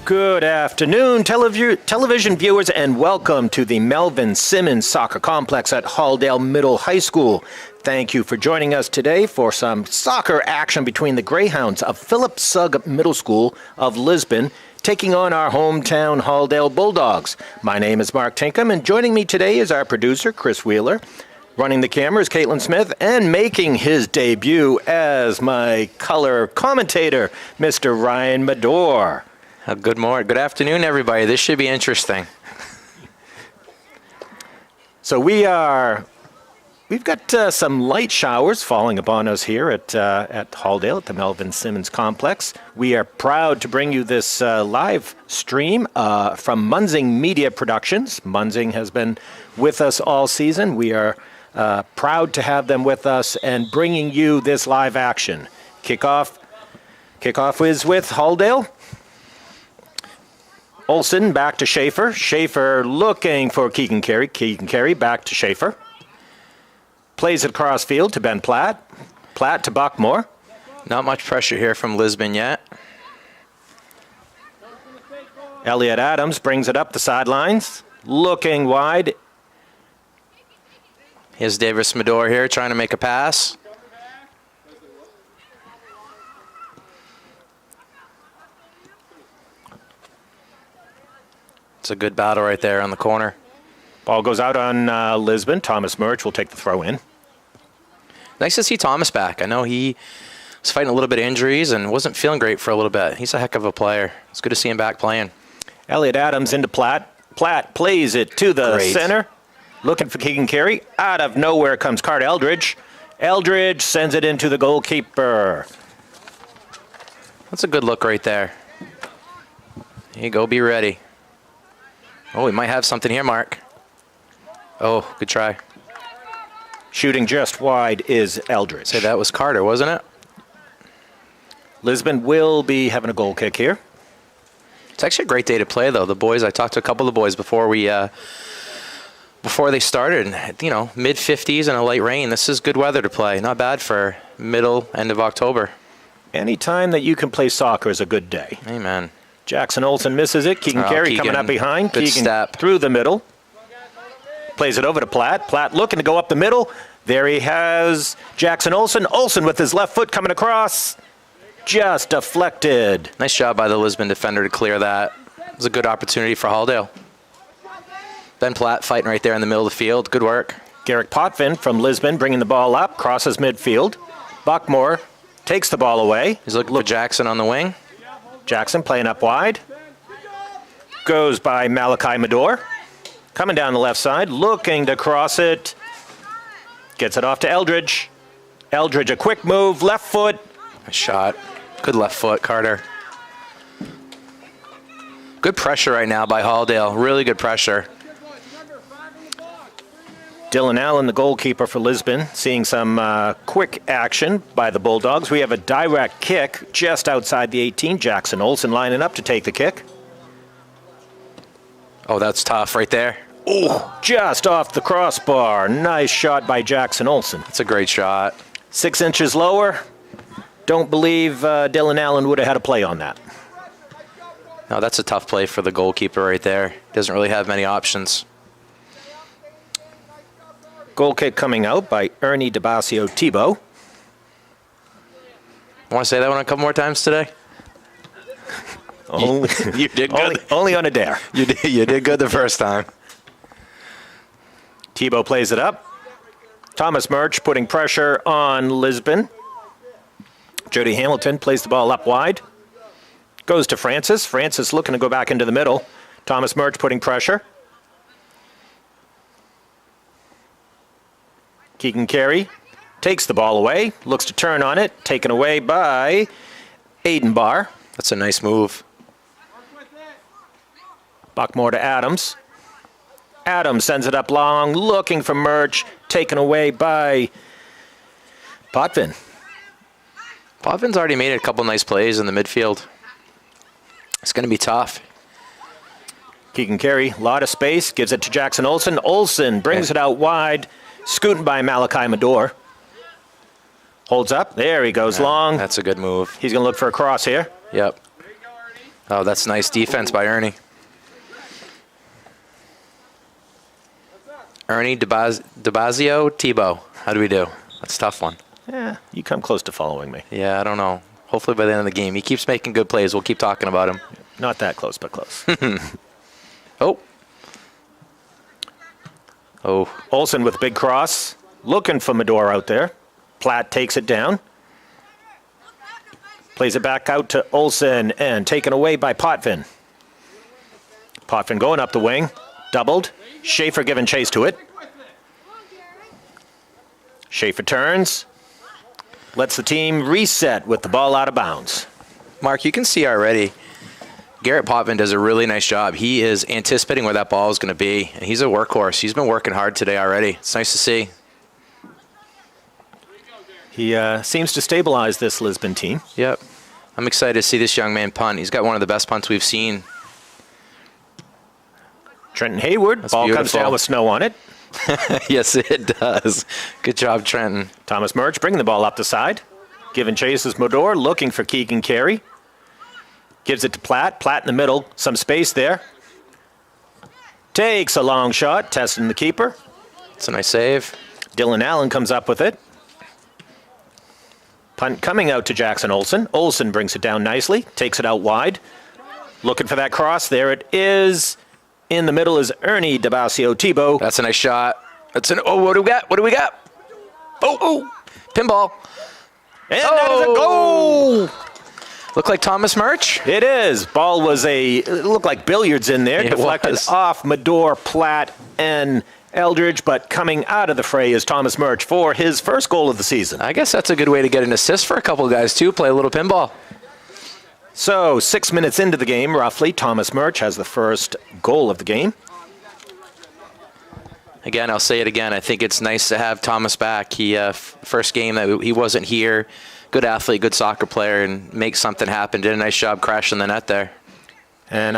Good afternoon, television viewers, and welcome to the Melvin Simmons Soccer Complex at Halldale Middle High School. Thank you for joining us today for some soccer action between the Greyhounds of Philip Sugg Middle School of Lisbon taking on our hometown Halldale Bulldogs. My name is Mark Tinkham, and joining me today is our producer, Chris Wheeler. Running the camera is Caitlin Smith, and making his debut as my color commentator, Mr. Ryan Medor. Good morning. Good afternoon, everybody. This should be interesting. So we've got some light showers falling upon us here at Halldale at the Melvin Simmons Complex. We are proud to bring you this live stream from Munzing Media Productions. Munzing has been with us all season. We are proud to have them with us and bringing you this live action. Kickoff is with Halldale. Olsen back to Schaefer. Schaefer looking for Keegan Carey. Keegan Carey back to Schaefer. Plays it across field to Ben Platt. Platt to Buckmore. Not much pressure here from Lisbon yet. Elliot Adams brings it up the sidelines. Looking wide. Here's Davis Medor here trying to make a pass. It's a good battle right there on the corner. Ball goes out on Lisbon. Thomas Murch will take the throw in. Nice to see Thomas back. I know he was fighting a little bit of injuries and wasn't feeling great for a little bit. He's a heck of a player. It's good to see him back playing. Elliot Adams into Platt. Platt plays it to the center. Looking for Keegan Carey. Out of nowhere comes Cart Eldridge. Eldridge sends it into the goalkeeper. That's a good look right there. Here you go. Be ready. Oh, we might have something here, Mark. Oh, good try. Shooting just wide is Eldridge. Say that was Carter, wasn't it? Lisbon will be having a goal kick here. It's actually a great day to play, though. The boys, I talked to a couple of the boys before they started. You know, mid-50s and a light rain. This is good weather to play. Not bad for end of October. Any time that you can play soccer is a good day. Amen. Jackson Olsen misses it. Keegan Carey coming up behind. Good Keegan step. Through the middle. Plays it over to Platt. Platt looking to go up the middle. There he has Jackson Olsen. Olsen with his left foot coming across. Just deflected. Nice job by the Lisbon defender to clear that. It was a good opportunity for Halldale. Ben Platt fighting right there in the middle of the field. Good work. Garrick Potvin from Lisbon bringing the ball up. Crosses midfield. Buckmore takes the ball away. He's looking for Jackson on the wing. Jackson playing up wide. Goes by Malachi Medor. Coming down the left side, looking to cross it. Gets it off to Eldridge. Eldridge, a quick move, left foot. A shot. Good left foot, Carter. Good pressure right now by Halldale. Really good pressure. Dylan Allen, the goalkeeper for Lisbon, seeing some quick action by the Bulldogs. We have a direct kick just outside the 18. Jackson Olsen lining up to take the kick. Oh, that's tough right there. Oh, just off the crossbar. Nice shot by Jackson Olsen. That's a great shot. 6 inches lower. Don't believe Dylan Allen would have had a play on that. No, that's a tough play for the goalkeeper right there. Doesn't really have many options. Goal kick coming out by Ernie DeBasio Tebow. Want to say that one a couple more times today? Only, you did good. Only on a dare. You did good the first time. Tebow plays it up. Thomas Murch putting pressure on Lisbon. Jody Hamilton plays the ball up wide. Goes to Francis. Francis looking to go back into the middle. Thomas Murch putting pressure. Keegan Carey takes the ball away. Looks to turn on it. Taken away by Aiden Barr. That's a nice move. Buckmore to Adams. Adams sends it up long, looking for Murch, taken away by Potvin. Potvin's already made a couple nice plays in the midfield. It's going to be tough. Keegan Carey, a lot of space, gives it to Jackson Olsen. Olsen brings it out wide, scooting by Malachi Medor. Holds up. There he goes, long. That's a good move. He's going to look for a cross here. Yep. Oh, that's nice defense by Ernie. Ernie DeBazio, Tebow. How do we do? That's a tough one. Yeah, you come close to following me. Yeah, I don't know. Hopefully by the end of the game. He keeps making good plays. We'll keep talking about him. Not that close, but close. Oh. Oh. Olsen with a big cross. Looking for Medor out there. Platt takes it down. Plays it back out to Olsen and taken away by Potvin. Potvin going up the wing. Doubled. Schaefer giving chase to it. Schaefer turns. Lets the team reset with the ball out of bounds. Mark, you can see already Garrett Potvin does a really nice job. He is anticipating where that ball is going to be, and he's a workhorse. He's been working hard today already. It's nice to see. He seems to stabilize this Lisbon team. Yep. I'm excited to see this young man punt. He's got one of the best punts we've seen. Trenton Hayward. That's ball beautiful. comes down with snow on it. Yes, it does. Good job, Trenton. Thomas Murch bringing the ball up the side. Giving chase is Medor, looking for Keegan Carey. Gives it to Platt. Platt in the middle. Some space there. Takes a long shot, testing the keeper. It's a nice save. Dylan Allen comes up with it. Punt coming out to Jackson Olsen. Olsen brings it down nicely. Takes it out wide. Looking for that cross. There it is. In the middle is Ernie DeBasio Tebow. That's a nice shot. That's an, oh, what do we got? What do we got? Oh, pinball. And that is a goal! Look like Thomas Murch? It is. Ball was it looked like billiards in there. It Deflected was. off Medor, Platt, and Eldridge, but coming out of the fray is Thomas Murch for his first goal of the season. I guess that's a good way to get an assist for a couple of guys, too. Play a little pinball. So 6 minutes into the game, roughly, Thomas Murch has the first goal of the game. Again, I'll say it again. I think it's nice to have Thomas back. He first game that he wasn't here. Good athlete, good soccer player, and makes something happen. Did a nice job crashing the net there. And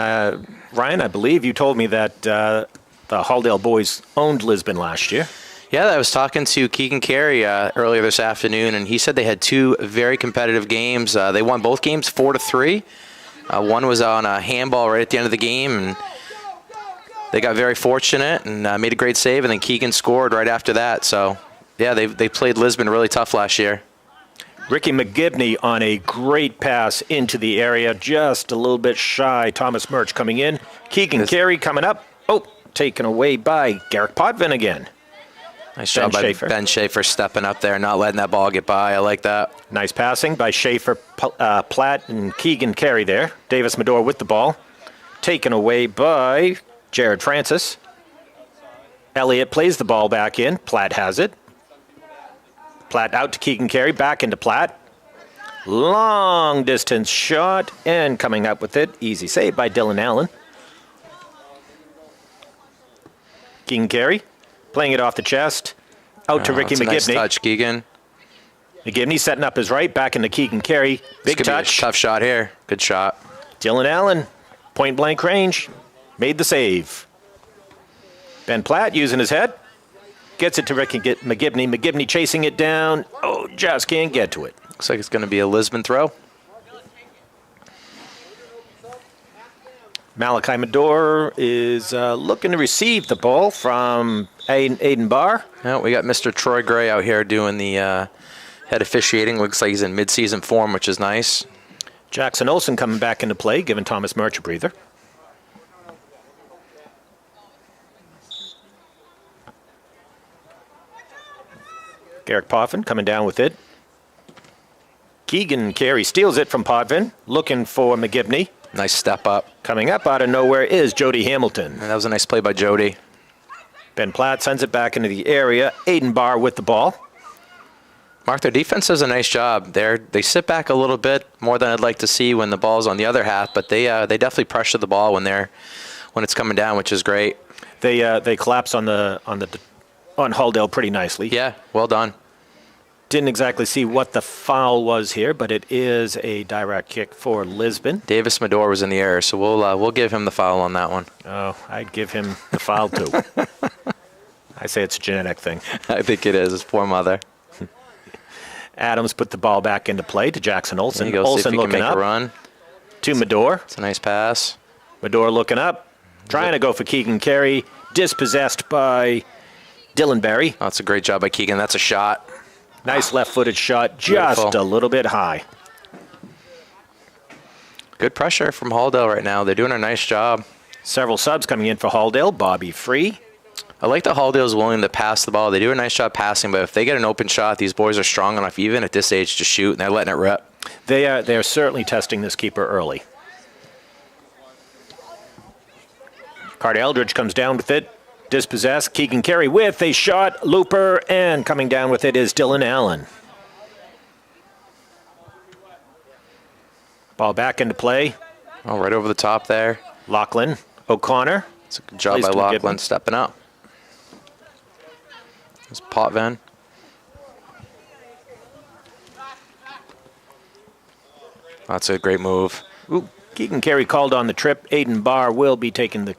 Ryan, I believe you told me that the Halldale boys owned Lisbon last year. Yeah, I was talking to Keegan Carey earlier this afternoon, and he said they had two very competitive games. They won both games 4-3. One was on a handball right at the end of the game, and they got very fortunate and made a great save, and then Keegan scored right after that. So, yeah, they played Lisbon really tough last year. Ricky McGibney on a great pass into the area, just a little bit shy. Thomas Murch coming in. Keegan Carey coming up. Oh, taken away by Garrett Potvin again. Nice job by Ben Schaefer stepping up there, not letting that ball get by. I like that. Nice passing by Schaefer, Platt, and Keegan Carey there. Davis Medor with the ball. Taken away by Jared Francis. Elliott plays the ball back in. Platt has it. Platt out to Keegan Carey, back into Platt. Long distance shot, and coming up with it. Easy save by Dylan Allen. Keegan Carey playing it off the chest. Out to Ricky McGibney. Nice touch, Keegan. McGibney setting up his right, back into Keegan Carey. Big touch. Tough shot here. Good shot. Dylan Allen, point blank range, made the save. Ben Platt using his head. Gets it to Ricky McGibney. McGibney chasing it down. Oh, just can't get to it. Looks like it's going to be a Lisbon throw. Malachi Medor is looking to receive the ball from Aiden Barr. No, we got Mr. Troy Gray out here doing the head officiating. Looks like he's in mid-season form, which is nice. Jackson Olsen coming back into play, giving Thomas Murch a breather. Garrick Potvin coming down with it. Keegan Carey steals it from Potvin, looking for McGibney. Nice step up. Coming up out of nowhere is Jody Hamilton. And that was a nice play by Jody. Ben Platt sends it back into the area. Aiden Barr with the ball. Mark, their defense does a nice job. They sit back a little bit more than I'd like to see when the ball's on the other half, but they definitely pressure the ball when it's coming down, which is great. They collapse on Halldale pretty nicely. Yeah, well done. Didn't exactly see what the foul was here, but it is a direct kick for Lisbon. Davis Medor was in the air, so we'll give him the foul on that one. Oh, I'd give him the foul too. I say it's a genetic thing. I think it is. His poor mother. Adams put the ball back into play to Jackson Olsen. There you go. Olsen see if he can looking make up. a run. to Medor. It's a nice pass. Medor looking up, trying to go for Keegan Carey, dispossessed by Dylan Berry. Oh, that's a great job by Keegan. That's a shot. Nice left-footed shot, just Beautiful. a little bit high. Good pressure from Halldale right now. They're doing a nice job. Several subs coming in for Halldale. Bobby Free. I like that Halldale's willing to pass the ball. They do a nice job passing, but if they get an open shot, these boys are strong enough, even at this age, to shoot, and they're letting it rip. They are certainly testing this keeper early. Carter Eldridge comes down with it. Dispossessed. Keegan Carey with a shot. Looper. And coming down with it is Dylan Allen. Ball back into play. Oh, right over the top there. Lachlan. O'Connor. It's a good job by Placed to Lachlan Gibbon. stepping up. There's Potvin. That's a great move. Ooh, Keegan Carey called on the trip. Aiden Barr will be taking the...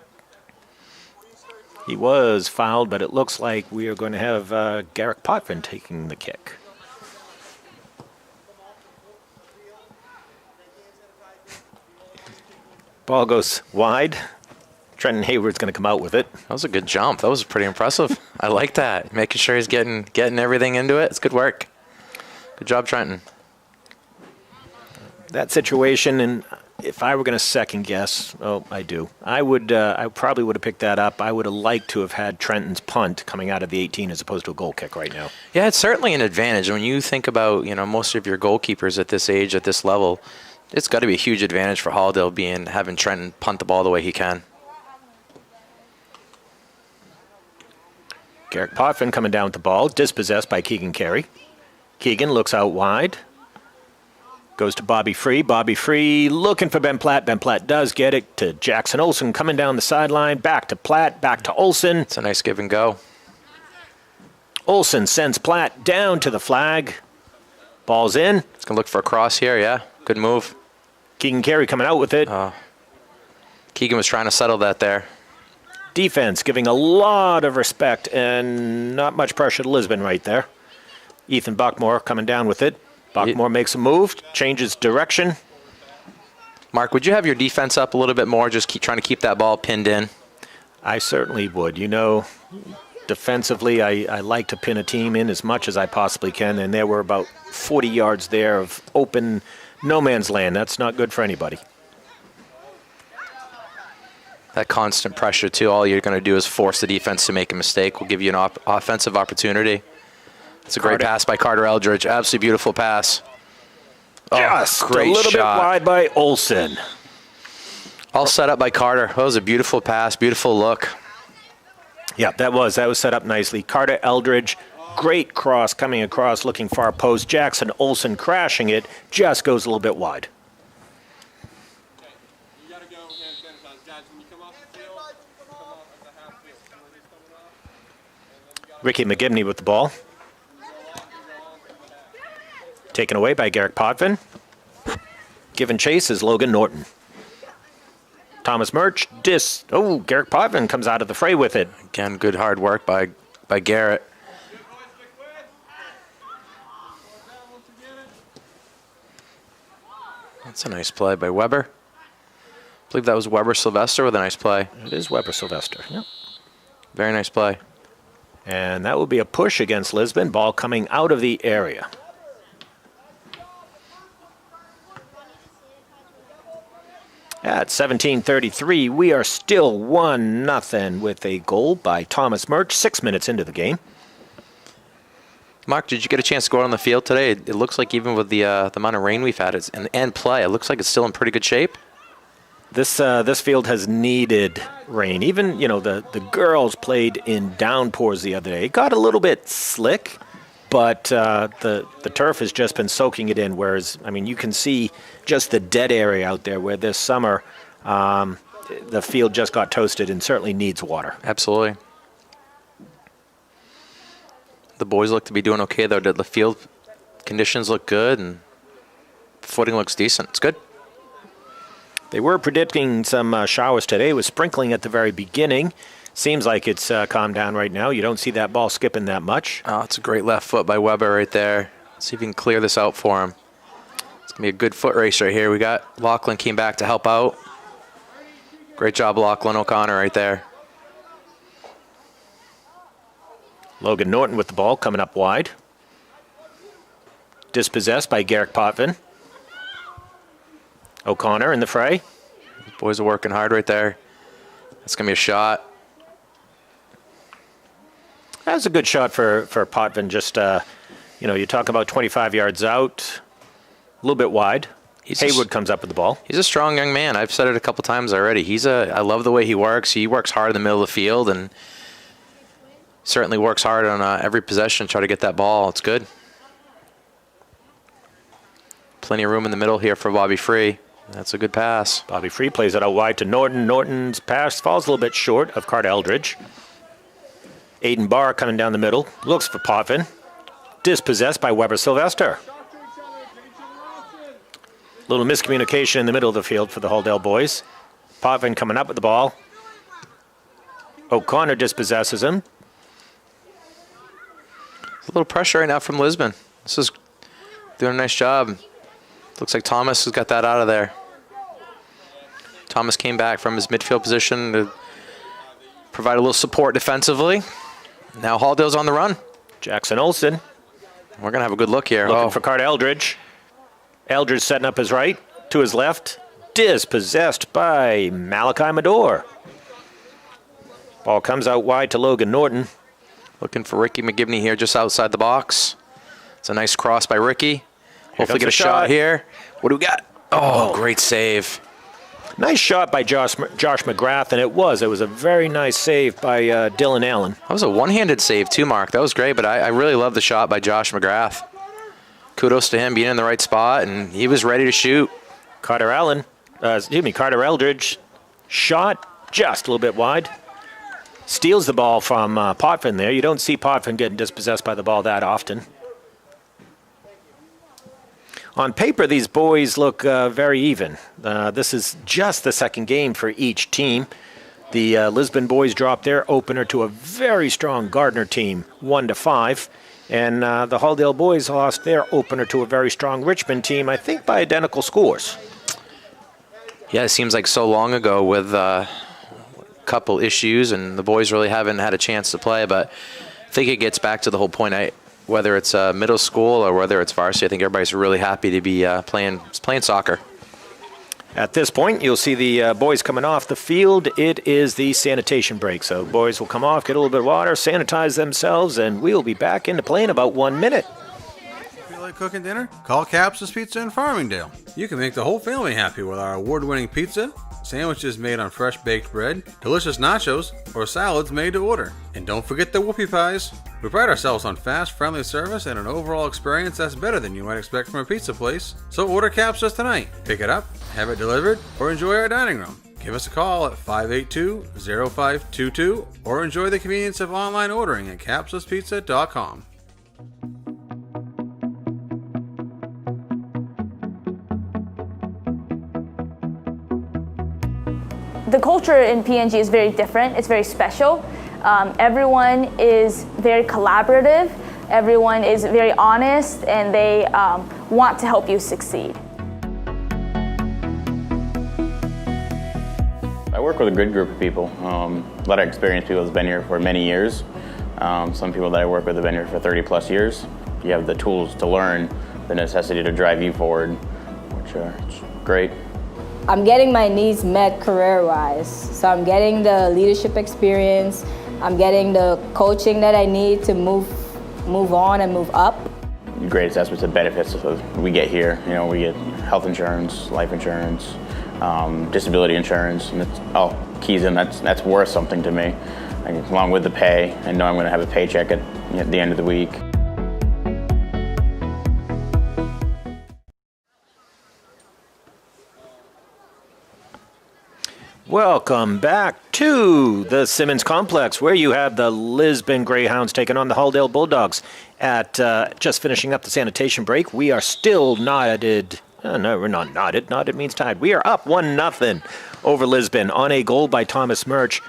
He was fouled, but it looks like we are going to have Garrick Potvin taking the kick. Ball goes wide. Trenton Hayward's going to come out with it. That was a good jump. That was pretty impressive. I like that. Making sure he's getting everything into it. It's good work. Good job, Trenton. That situation, and if I were going to second guess, I do. I probably would have picked that up. I would have liked to have had Trenton's punt coming out of the 18 as opposed to a goal kick right now. Yeah, it's certainly an advantage. When you think about, most of your goalkeepers at this age, at this level, it's got to be a huge advantage for Halldale having Trenton punt the ball the way he can. Garrick Potvin coming down with the ball, dispossessed by Keegan Carey. Keegan looks out wide. Goes to Bobby Free. Bobby Free looking for Ben Platt. Ben Platt does get it to Jackson Olsen coming down the sideline. Back to Platt. Back to Olsen. It's a nice give and go. Olsen sends Platt down to the flag. Ball's in. It's going to look for a cross here, yeah. Good move. Keegan Carey coming out with it. Keegan was trying to settle that there. Defense giving a lot of respect and not much pressure to Lisbon right there. Ethan Buckmore coming down with it. Buckmore makes a move, changes direction. Mark, would you have your defense up a little bit more, just trying to keep that ball pinned in? I certainly would. Defensively, I like to pin a team in as much as I possibly can, and there were about 40 yards there of open no man's land. That's not good for anybody. That constant pressure, too, all you're going to do is force the defense to make a mistake. Will give you an offensive opportunity. It's a great pass by Carter Eldridge. Absolutely beautiful pass. Just great a little shot. bit wide by Olsen. All set up by Carter. That was a beautiful pass, beautiful look. Yeah, that was set up nicely. Carter Eldridge, great cross coming across, looking far post. Jackson Olsen crashing it, just goes a little bit wide. Ricky McGibney with the ball. Taken away by Garrick Potvin. Given chase is Logan Norton. Thomas Murch, Garrick Potvin comes out of the fray with it. Again, good hard work by Garrett. That's a nice play by Weber. I believe that was Weber Sylvester with a nice play. It is Weber Sylvester. Yep. Very nice play. And that will be a push against Lisbon. Ball coming out of the area. At 17:33, we are still 1-0 with a goal by Thomas Murch, 6 minutes into the game. Mark, did you get a chance to go out on the field today? It looks like even with the amount of rain we've had and play, it looks like it's still in pretty good shape. This field has needed rain. Even, the girls played in downpours the other day. It got a little bit slick, but the turf has just been soaking it in, whereas, you can see just the dead area out there where this summer the field just got toasted and certainly needs water. Absolutely. The boys look to be doing okay, though. The field conditions look good, and footing looks decent. It's good. They were predicting some showers today. It was sprinkling at the very beginning. Seems like it's calmed down right now. You don't see that ball skipping that much. Oh, it's a great left foot by Weber right there. See if we can clear this out for him. It's going to be a good foot race right here. We got Lachlan came back to help out. Great job, Lachlan O'Connor, right there. Logan Norton with the ball coming up wide. Dispossessed by Garrick Potvin. O'Connor in the fray. These boys are working hard right there. That's going to be a shot. That was a good shot for Potvin. Just, you talk about 25 yards out, a little bit wide. Haywood comes up with the ball. He's a strong young man. I've said it a couple times already. I love the way he works. He works hard in the middle of the field and certainly works hard on every possession to try to get that ball. It's good. Plenty of room in the middle here for Bobby Free. That's a good pass. Bobby Free plays it out wide to Norton. Norton's pass falls a little bit short of Carter Eldridge. Aiden Barr coming down the middle. Looks for Potvin. Dispossessed by Weber Sylvester. Little miscommunication in the middle of the field for the Halldale boys. Potvin coming up with the ball. O'Connor dispossesses him. A little pressure right now from Lisbon. This is doing a nice job. Looks like Thomas has got that out of there. Thomas came back from his midfield position to provide a little support defensively. Now Halldale's on the run. Jackson Olsen. We're going to have a good look here. Looking for Carter Eldridge. Eldridge setting up his right, to his left. Dispossessed by Malachi Medor. Ball comes out wide to Logan Norton. Looking for Ricky McGivney here just outside the box. It's a nice cross by Ricky. Hopefully get a shot here. What do we got? Oh, great save. Nice shot by Josh McGrath, and it was a very nice save by Dylan Allen. That was a one-handed save too, Mark. That was great, but I really love the shot by Josh McGrath. Kudos to him being in the right spot, and he was ready to shoot. Carter Eldridge shot just a little bit wide. Steals the ball from Potvin there. You don't see Potvin getting dispossessed by the ball that often. On paper, these boys look very even. This is just the second game for each team. The Lisbon boys dropped their opener to a very strong Gardner team, 1-5. And the Halldale boys lost their opener to a very strong Richmond team, I think by identical scores. Yeah, it seems like so long ago with a couple issues, and the boys really haven't had a chance to play. But I think it gets back to the whole point. Whether it's middle school or whether it's varsity, I think everybody's really happy to be playing soccer. At this point, you'll see the boys coming off the field. It is the sanitation break. So boys will come off, get a little bit of water, sanitize themselves, and we'll be back into play in about 1 minute. Feel like cooking dinner? Call Capsa's Pizza in Farmingdale. You can make the whole family happy with our award-winning pizza, sandwiches made on fresh baked bread, delicious nachos, or salads made to order. And don't forget the whoopie pies. We pride ourselves on fast, friendly service and an overall experience that's better than you might expect from a pizza place. So order Capsa's tonight. Pick it up, have it delivered, or enjoy our dining room. Give us a call at 582-0522 or enjoy the convenience of online ordering at capsaspizza.com. The culture in PNG is very different. It's very special. Everyone is very collaborative. Everyone is very honest, and they want to help you succeed. I work with a good group of people. A lot of experienced people that's been here for many years. Some people that I work with have been here for 30 plus years. You have the tools to learn, the necessity to drive you forward, which are great. I'm getting my needs met career-wise. So I'm getting the leadership experience. I'm getting the coaching that I need to move on and move up. Great assessments of benefits we get here. We get health insurance, life insurance, disability insurance, and it's all keys in. That's worth something to me. Along with the pay, I know I'm going to have a paycheck at the end of the week. Welcome back to the Simmons Complex, where you have the Lisbon Greyhounds taking on the Halldale Bulldogs. At just finishing up the sanitation break, we are still knotted. No, we're not knotted. Knotted means tied. We are up 1-0 over Lisbon on a goal by Thomas Murch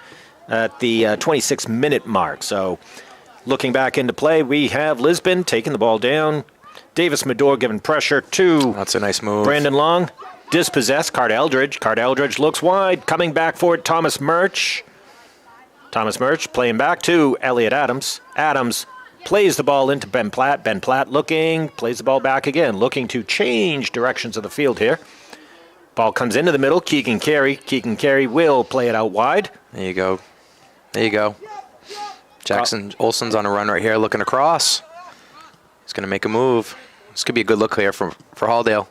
at the 26-minute mark. So looking back into play, we have Lisbon taking the ball down, Davis Medor giving pressure to That's a nice move. Brandon Long. Dispossessed, Card Eldridge. Card Eldridge looks wide. Coming back for it, Thomas Murch. Thomas Murch playing back to Elliot Adams. Adams plays the ball into Ben Platt. Ben Platt looking, plays the ball back again, looking to change directions of the field here. Ball comes into the middle. Keegan Carey. Keegan Carey will play it out wide. There you go. There you go. Jackson Olsen's on a run right here, looking across. He's going to make a move. This could be a good look here for Halldale.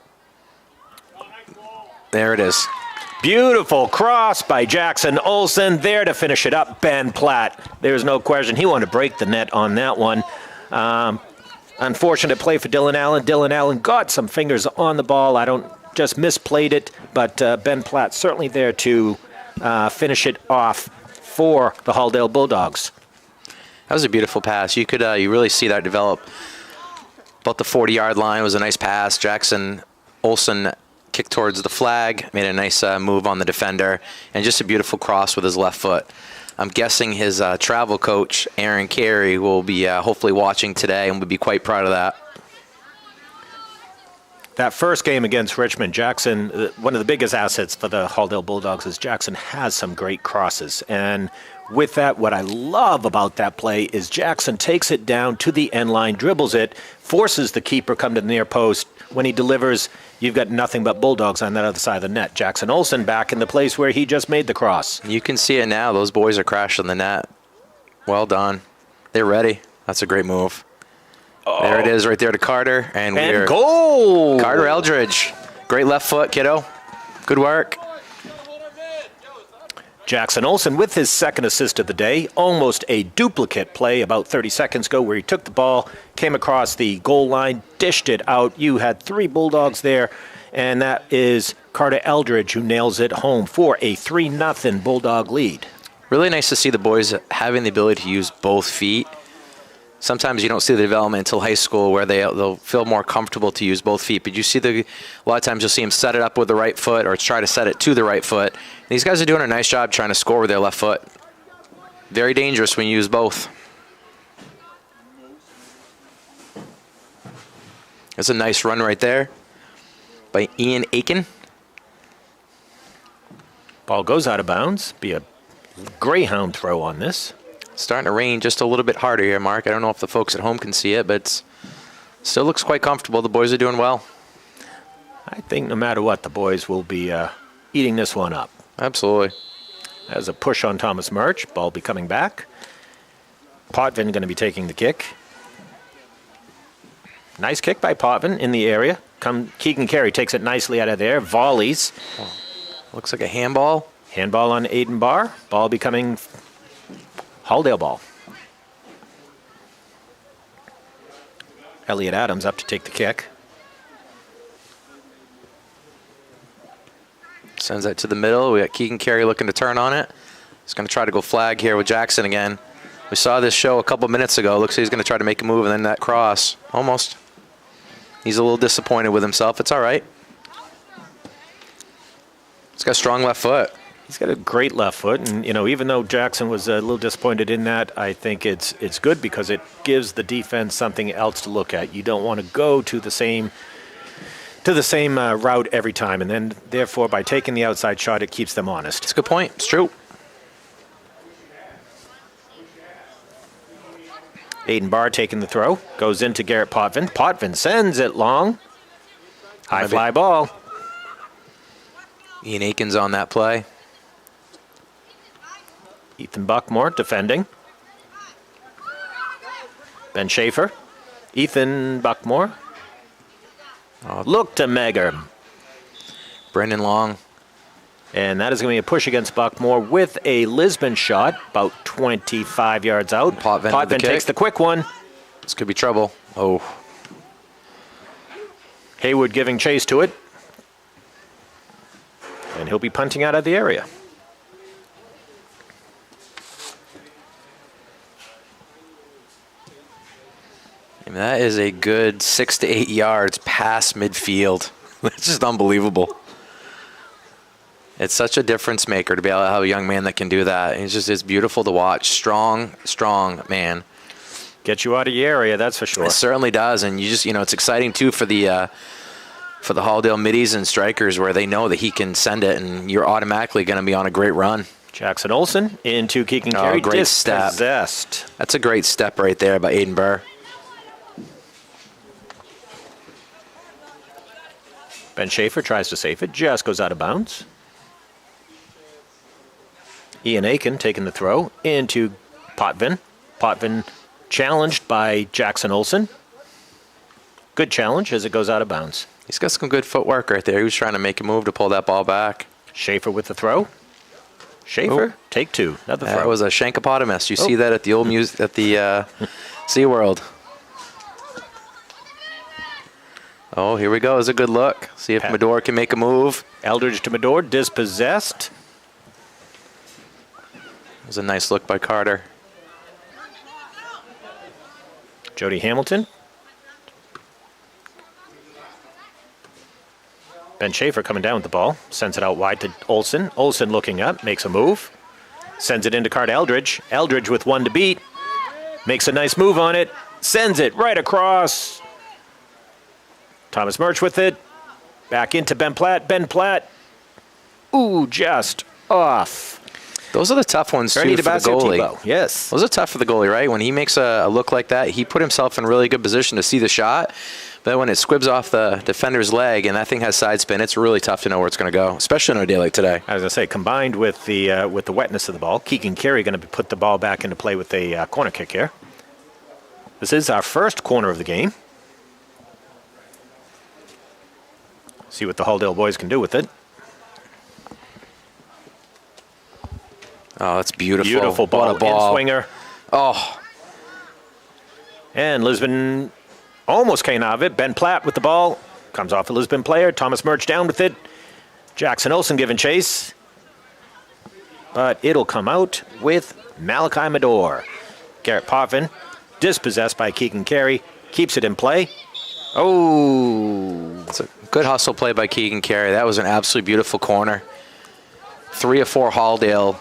There it is. Beautiful cross by Jackson Olsen. There to finish it up, Ben Platt. There's no question. He wanted to break the net on that one. Unfortunate play for Dylan Allen. Dylan Allen got some fingers on the ball. Just misplayed it, but Ben Platt certainly there to finish it off for the Halldale Bulldogs. That was a beautiful pass. You really see that develop. About the 40-yard line was a nice pass. Jackson Olsen kicked towards the flag, made a nice move on the defender, and just a beautiful cross with his left foot. I'm guessing his travel coach, Aaron Carey, will be hopefully watching today and will be quite proud of that. That first game against Richmond, Jackson, one of the biggest assets for the Halldale Bulldogs is Jackson has some great crosses. And with that, what I love about that play is Jackson takes it down to the end line, dribbles it, forces the keeper come to the near post. When he delivers, you've got nothing but Bulldogs on that other side of the net. Jackson Olsen back in the place where he just made the cross. You can see it now. Those boys are crashing the net. Well done. They're ready. That's a great move. Oh. There it is right there to Carter. And goal! Carter Eldridge. Great left foot, kiddo. Good work. Jackson Olsen with his second assist of the day. Almost a duplicate play about 30 seconds ago where he took the ball, came across the goal line, dished it out. You had 3 Bulldogs there, and that is Carter Eldridge who nails it home for a 3-0 Bulldog lead. Really nice to see the boys having the ability to use both feet. Sometimes you don't see the development until high school where they'll feel more comfortable to use both feet. But you see a lot of times you'll see them set it up with the right foot or try to set it to the right foot. These guys are doing a nice job trying to score with their left foot. Very dangerous when you use both. That's a nice run right there by Ian Aiken. Ball goes out of bounds. Be a greyhound throw on this. Starting to rain just a little bit harder here, Mark. I don't know if the folks at home can see it, but still looks quite comfortable. The boys are doing well. I think no matter what, the boys will be eating this one up. Absolutely. As a push on Thomas Murch. Ball be coming back. Potvin going to be taking the kick. Nice kick by Potvin in the area. Keegan Carey takes it nicely out of there. Volleys. Oh, looks like a handball. Handball on Aiden Barr. Ball becoming Halldale ball. Elliot Adams up to take the kick. Sends that to the middle. We got Keegan Carey looking to turn on it. He's going to try to go flag here with Jackson again. We saw this show a couple minutes ago. Looks like he's going to try to make a move and then that cross. Almost. He's a little disappointed with himself. It's all right. He's got a strong left foot. He's got a great left foot, and even though Jackson was a little disappointed in that, I think it's good because it gives the defense something else to look at. You don't want to go to the same route every time, and then therefore by taking the outside shot, it keeps them honest. It's a good point. It's true. Aiden Barr taking the throw, goes into Garrett Potvin. Potvin sends it long. High fly ball. Ian Aiken's on that play. Ethan Buckmore defending. Ben Schaefer. Ethan Buckmore. Look to Megger. Brendan Long. And that is going to be a push against Buckmore with a Lisbon shot, about 25 yards out. Potvin takes the quick one. This could be trouble. Oh. Haywood giving chase to it. And he'll be punting out of the area. And that is a good 6 to 8 yards past midfield. That's just unbelievable. It's such a difference maker to be able to have a young man that can do that. It's beautiful to watch. Strong man. Get you out of your area, that's for sure. It certainly does, and it's exciting too for the Halldale middies and strikers where they know that he can send it, and you're automatically going to be on a great run. Jackson Olsen into Keegan Carey. Great step. That's a great step right there by Aiden Burr. Ben Schaefer tries to save it, just goes out of bounds. Ian Aiken taking the throw into Potvin. Potvin challenged by Jackson Olsen. Good challenge as it goes out of bounds. He's got some good footwork right there. He was trying to make a move to pull that ball back. Schaefer with the throw. Schaefer, take two. Another throw. That was a shankopotamus. You see that at the old at the SeaWorld. Oh, here we go. It's a good look. See if Medor can make a move. Eldridge to Medor, dispossessed. It was a nice look by Carter. Jody Hamilton. Ben Schaefer coming down with the ball. Sends it out wide to Olsen. Olsen looking up, makes a move. Sends it into Carter Eldridge. Eldridge with one to beat. Makes a nice move on it. Sends it right across. Thomas Murch with it. Back into Ben Platt. Ben Platt. Ooh, just off. Those are the tough ones, too, for the goalie. Yes. Those are tough for the goalie, right? When he makes a look like that, he put himself in really good position to see the shot. But when it squibs off the defender's leg and that thing has side spin, it's really tough to know where it's going to go, especially on a day like today. I was going to say, combined with the wetness of the ball, Keegan Carey going to put the ball back into play with a corner kick here. This is our first corner of the game. See what the Halldale boys can do with it. Oh, that's beautiful. Beautiful ball. What a ball. In-swinger. Oh. And Lisbon almost came out of it. Ben Platt with the ball. Comes off a Lisbon player. Thomas Murch down with it. Jackson Olsen giving chase. But it'll come out with Malachi Medor. Garrett Potvin, dispossessed by Keegan Carey. Keeps it in play. Oh. It's a good hustle play by Keegan Carey. That was an absolutely beautiful corner. 3 or 4 Halldale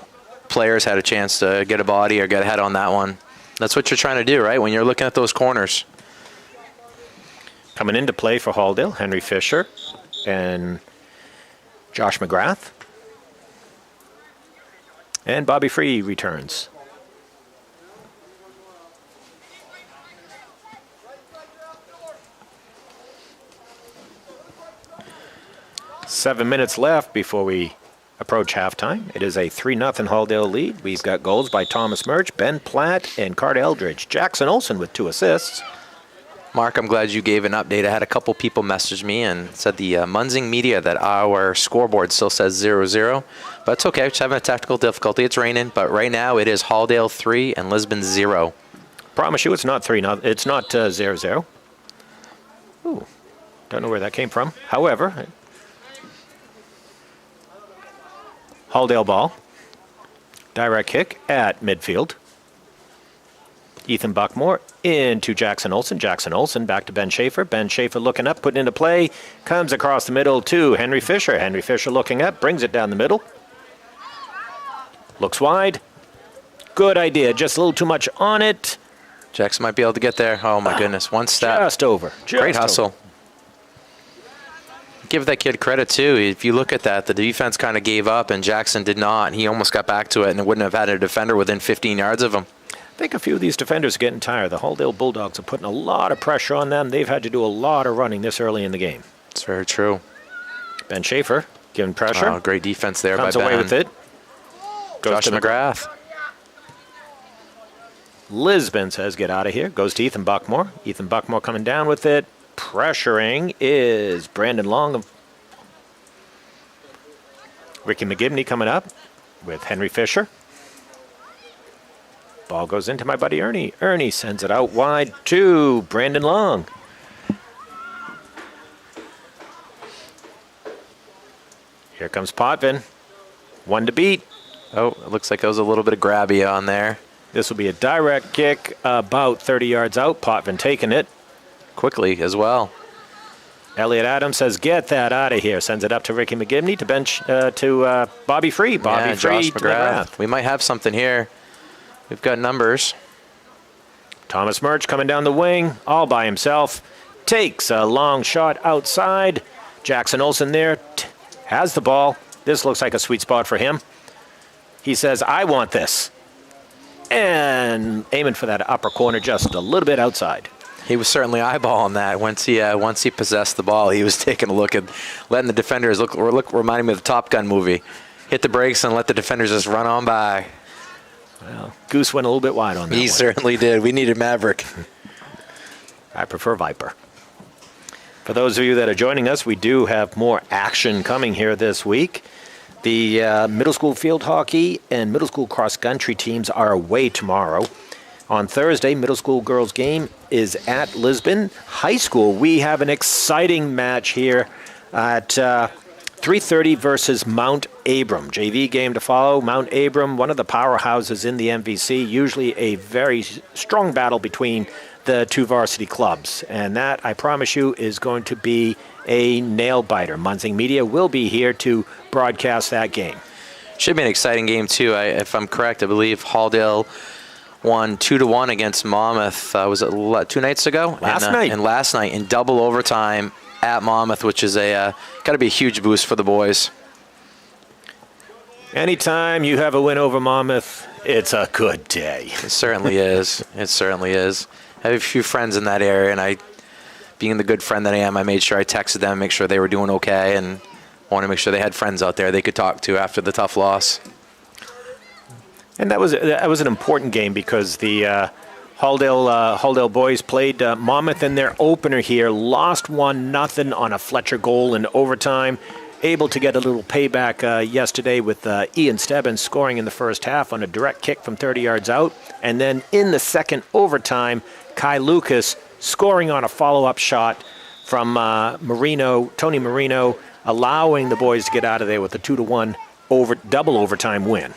players had a chance to get a body or get a head on that one. That's what you're trying to do, right, when you're looking at those corners. Coming into play for Halldale, Henry Fisher and Josh McGrath. And Bobby Free returns. Seven minutes left before we approach halftime. It is a 3-0 Halldale lead. We've got goals by Thomas Murch, Ben Platt, and Carter Eldridge. Jackson Olsen with 2 assists. Mark, I'm glad you gave an update. I had a couple people message me and said the Munzing Media that our scoreboard still says 0-0. But it's okay. Just having a technical difficulty. It's raining. But right now it is Halldale 3 and Lisbon 0. Promise you it's not 3-0. It's not 0-0. Ooh, don't know where that came from. However, Halldale ball. Direct kick at midfield. Ethan Buckmore into Jackson Olsen. Jackson Olsen back to Ben Schaefer. Ben Schaefer looking up, putting into play. Comes across the middle to Henry Fisher. Henry Fisher looking up, brings it down the middle. Looks wide. Good idea. Just a little too much on it. Jackson might be able to get there. Oh, my goodness. One step. Just over. Great hustle. Give that kid credit, too. If you look at that, the defense kind of gave up, and Jackson did not. And he almost got back to it, and it wouldn't have had a defender within 15 yards of him. I think a few of these defenders are getting tired. The Halldale Bulldogs are putting a lot of pressure on them. They've had to do a lot of running this early in the game. It's very true. Ben Schaefer giving pressure. Oh, great defense there Comes by Ben. away with it. Goes Josh to McGrath. Lisbon says, get out of here. Goes to Ethan Buckmore. Ethan Buckmore coming down with it. Pressuring is Brandon Long of Ricky McGibney coming up with Henry Fisher. Ball goes into my buddy Ernie. Ernie sends it out wide to Brandon Long. Here comes Potvin. One to beat. Oh, it looks like there was a little bit of grabby on there. This will be a direct kick about 30 yards out. Potvin taking it. Quickly as well. Elliot Adams says, get that out of here. Sends it up to Ricky McGibney to Bobby Free. Bobby Free Josh to McGrath. McGrath. We might have something here. We've got numbers. Thomas Murch coming down the wing, all by himself. Takes a long shot outside. Jackson Olsen there has the ball. This looks like a sweet spot for him. He says, I want this. And aiming for that upper corner just a little bit outside. He was certainly eyeballing that. Once he possessed the ball, he was taking a look at letting the defenders look reminding me of the Top Gun movie. Hit the brakes and let the defenders just run on by. Well, Goose went a little bit wide on that He one. certainly did. We needed Maverick. I prefer Viper. For those of you that are joining us, we do have more action coming here this week. The middle school field hockey and middle school cross country teams are away tomorrow. On Thursday, middle school girls game is at Lisbon. High school, we have an exciting match here at 3:30 versus Mount Abram. JV game to follow. Mount Abram, one of the powerhouses in the MVC, usually a very strong battle between the two varsity clubs. And that, I promise you, is going to be a nail-biter. Munzing Media will be here to broadcast that game. Should be an exciting game, too. If I'm correct, I believe Halldale won 2-1 against Monmouth. Was it 2 nights ago? Last night. And last night in double overtime at Monmouth, which is got to be a huge boost for the boys. Anytime you have a win over Monmouth, it's a good day. It certainly is. It certainly is. I have a few friends in that area, and being the good friend that I am, I made sure I texted them, make sure they were doing okay, and wanted to make sure they had friends out there they could talk to after the tough loss. And that was an important game because the Halldale boys played Monmouth in their opener here, lost 1-0 on a Fletcher goal in overtime, able to get a little payback yesterday with Ian Stebbins scoring in the first half on a direct kick from 30 yards out. And then in the second overtime, Kai Lucas scoring on a follow-up shot from Tony Marino, allowing the boys to get out of there with a 2-1 double overtime win.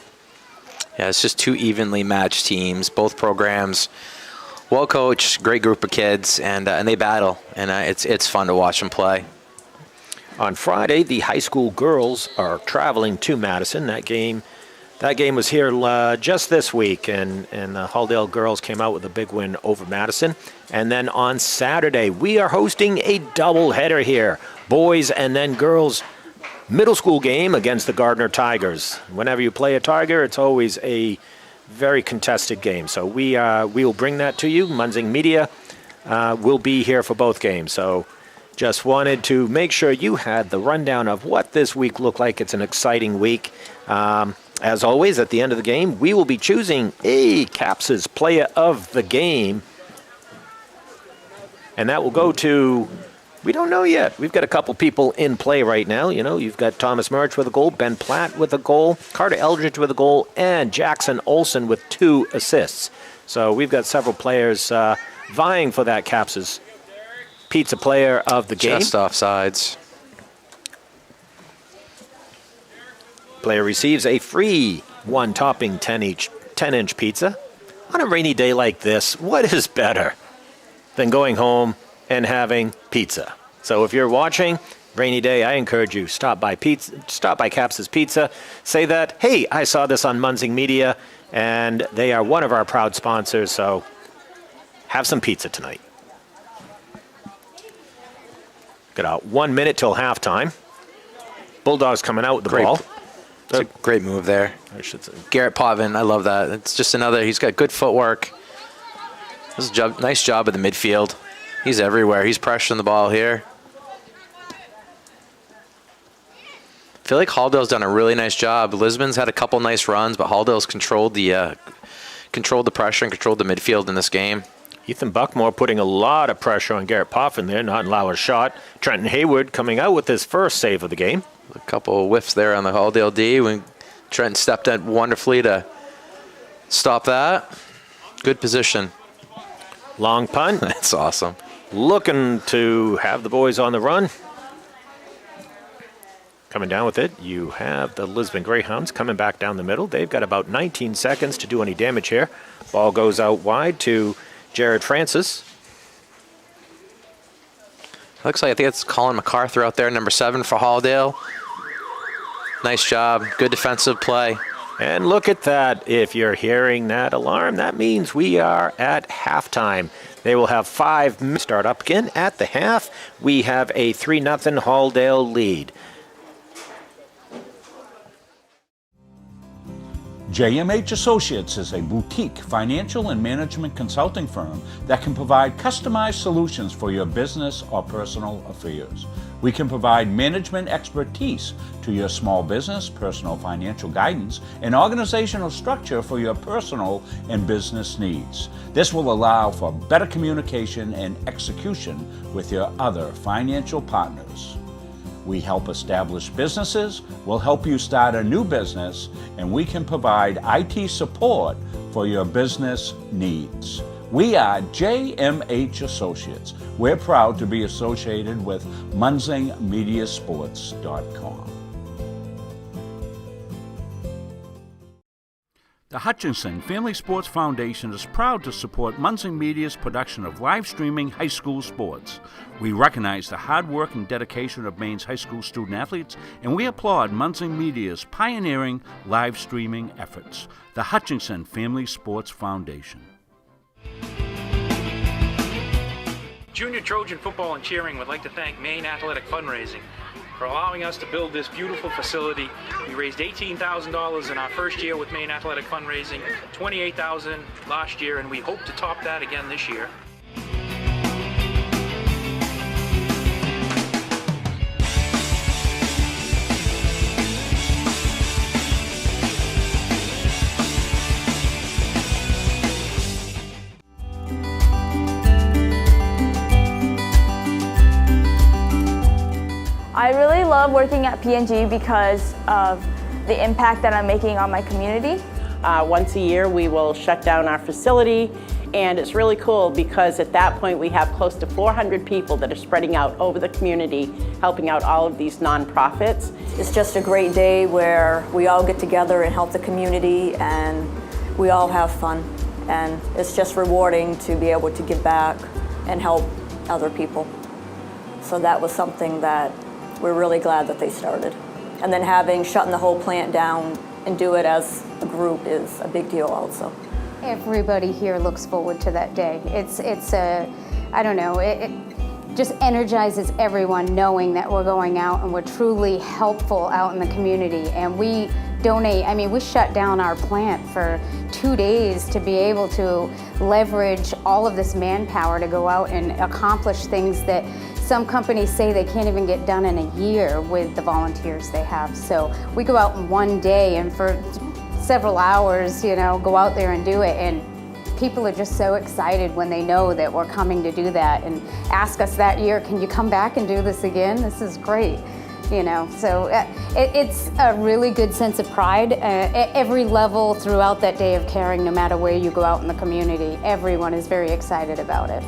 Yeah, it's just two evenly matched teams. Both programs well coached, great group of kids, and they battle, and it's fun to watch them play. On Friday, the high school girls are traveling to Madison. That game was here just this week, and the Halldale girls came out with a big win over Madison. And then on Saturday, we are hosting a doubleheader here, boys and then girls middle school game against the Gardner Tigers. Whenever you play a Tiger, it's always a very contested game. So we will bring that to you. Munzing Media will be here for both games. So just wanted to make sure you had the rundown of what this week looked like. It's an exciting week. As always, at the end of the game, we will be choosing a Caps' player of the game. And that will go to... We don't know yet. We've got a couple people in play right now. You know, you've got Thomas Murch with a goal, Ben Platt with a goal, Carter Eldridge with a goal, and Jackson Olsen with 2 assists. So we've got several players vying for that Caps' Pizza player of the game. Just offsides. Player receives a free one-topping 10-inch pizza. On a rainy day like this, what is better than going home and having pizza? So if you're watching, rainy day, I encourage you, stop by Caps' Pizza. Say that, hey, I saw this on Munzing Media, and they are one of our proud sponsors, so have some pizza tonight. Got 1 minute till halftime. Bulldogs coming out with the ball. It's a great move there. I should say. Garrett Potvin, I love that. It's just another, he's got good footwork. This is a nice job at the midfield. He's everywhere. He's pressuring the ball here. I feel like Halldale's done a really nice job. Lisbon's had a couple nice runs, but Halldale's controlled the pressure and controlled the midfield in this game. Ethan Buckmore putting a lot of pressure on Garrett Potvin there, not allow a shot. Trenton Hayward coming out with his first save of the game. A couple of whiffs there on the Halldale D when Trenton stepped in wonderfully to stop that. Good position. Long punt. That's awesome. Looking to have the boys on the run. Coming down with it, you have the Lisbon Greyhounds coming back down the middle. They've got about 19 seconds to do any damage here. Ball goes out wide to Jared Francis. Looks like, I think it's Colin MacArthur out there, number 7 for Halldale. Nice job. Good defensive play. And look at that. If you're hearing that alarm, that means we are at halftime. They will have 5 minutes start up again at the half. We have a 3-0 Halldale lead. JMH Associates is a boutique financial and management consulting firm that can provide customized solutions for your business or personal affairs. We can provide management expertise to your small business, personal financial guidance, and organizational structure for your personal and business needs. This will allow for better communication and execution with your other financial partners. We help establish businesses, we'll help you start a new business, and we can provide IT support for your business needs. We are JMH Associates. We're proud to be associated with MunsingMediaSports.com. The Hutchinson Family Sports Foundation is proud to support Munsing Media's production of live streaming high school sports. We recognize the hard work and dedication of Maine's high school student athletes, and we applaud Munsing Media's pioneering live streaming efforts. The Hutchinson Family Sports Foundation. Junior Trojan Football and Cheering would like to thank Maine Athletic Fundraising for allowing us to build this beautiful facility. We raised $18,000 in our first year with Maine Athletic Fundraising, $28,000 last year, and we hope to top that again this year. I really love working at P&G because of the impact that I'm making on my community. Once a year we will shut down our facility, and it's really cool because at that point we have close to 400 people that are spreading out over the community, helping out all of these nonprofits. It's just a great day where we all get together and help the community, and we all have fun. And it's just rewarding to be able to give back and help other people. So that was something that we're really glad that they started. And then shutting the whole plant down and do it as a group is a big deal also. Everybody here looks forward to that day. It's I don't know, it just energizes everyone knowing that we're going out and we're truly helpful out in the community. And we donate, we shut down our plant for 2 days to be able to leverage all of this manpower to go out and accomplish things that some companies say they can't even get done in a year with the volunteers they have. So we go out in one day and for several hours, go out there and do it. And people are just so excited when they know that we're coming to do that and ask us that year, can you come back and do this again? This is great. So it's a really good sense of pride at every level throughout that day of caring, no matter where you go out in the community. Everyone is very excited about it.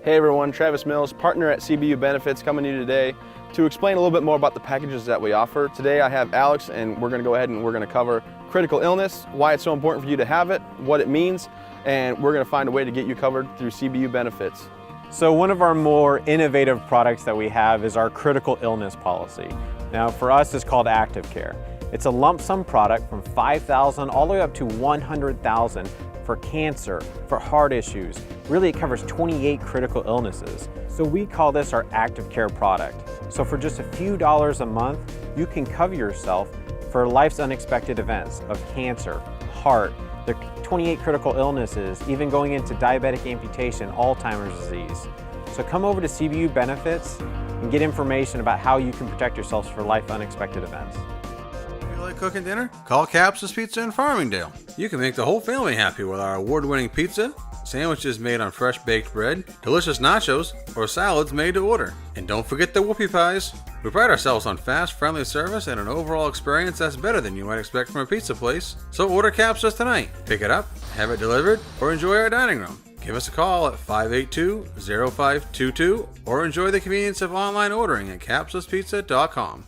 Hey everyone, Travis Mills, partner at CBU Benefits, coming to you today to explain a little bit more about the packages that we offer. Today I have Alex, and we're going to go ahead and we're going to cover critical illness, why it's so important for you to have it, what it means, and we're going to find a way to get you covered through CBU Benefits. So one of our more innovative products that we have is our critical illness policy. Now for us it's called Active Care. It's a lump sum product from $5,000 all the way up to $100,000 for cancer, for heart issues. Really, it covers 28 critical illnesses. So we call this our Active Care product. So for just a few dollars a month, you can cover yourself for life's unexpected events of cancer, heart, the 28 critical illnesses, even going into diabetic amputation, Alzheimer's disease. So come over to CBU Benefits and get information about how you can protect yourselves for life unexpected events. You like cooking dinner? Call Capsa's Pizza in Farmingdale. You can make the whole family happy with our award-winning pizza, sandwiches made on fresh baked bread, delicious nachos, or salads made to order. And don't forget the whoopie pies. We pride ourselves on fast, friendly service and an overall experience that's better than you might expect from a pizza place. So order Capsa's tonight. Pick it up, have it delivered, or enjoy our dining room. Give us a call at 582-0522 or enjoy the convenience of online ordering at capsaspizza.com.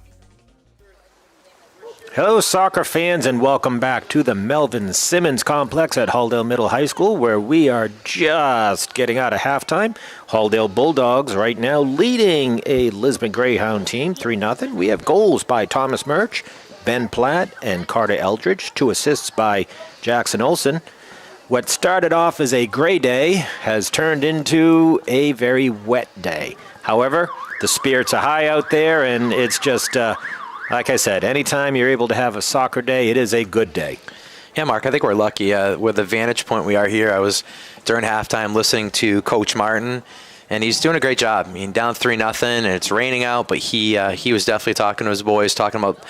Hello, soccer fans, and welcome back to the Melvin Simmons Complex at Halldale Middle High School, where we are just getting out of halftime. Halldale Bulldogs right now leading a Lisbon Greyhound team 3-0. We have goals by Thomas Murch, Ben Platt, and Carter Eldridge. 2 assists by Jackson Olson. What started off as a gray day has turned into a very wet day. However, the spirits are high out there, and it's just... like I said, anytime you're able to have a soccer day, it is a good day. Yeah, Mark, I think we're lucky. With the vantage point we are here, I was during halftime listening to Coach Martin, and he's doing a great job. I mean, down 3-0, and it's raining out, but he was definitely talking to his boys, talking about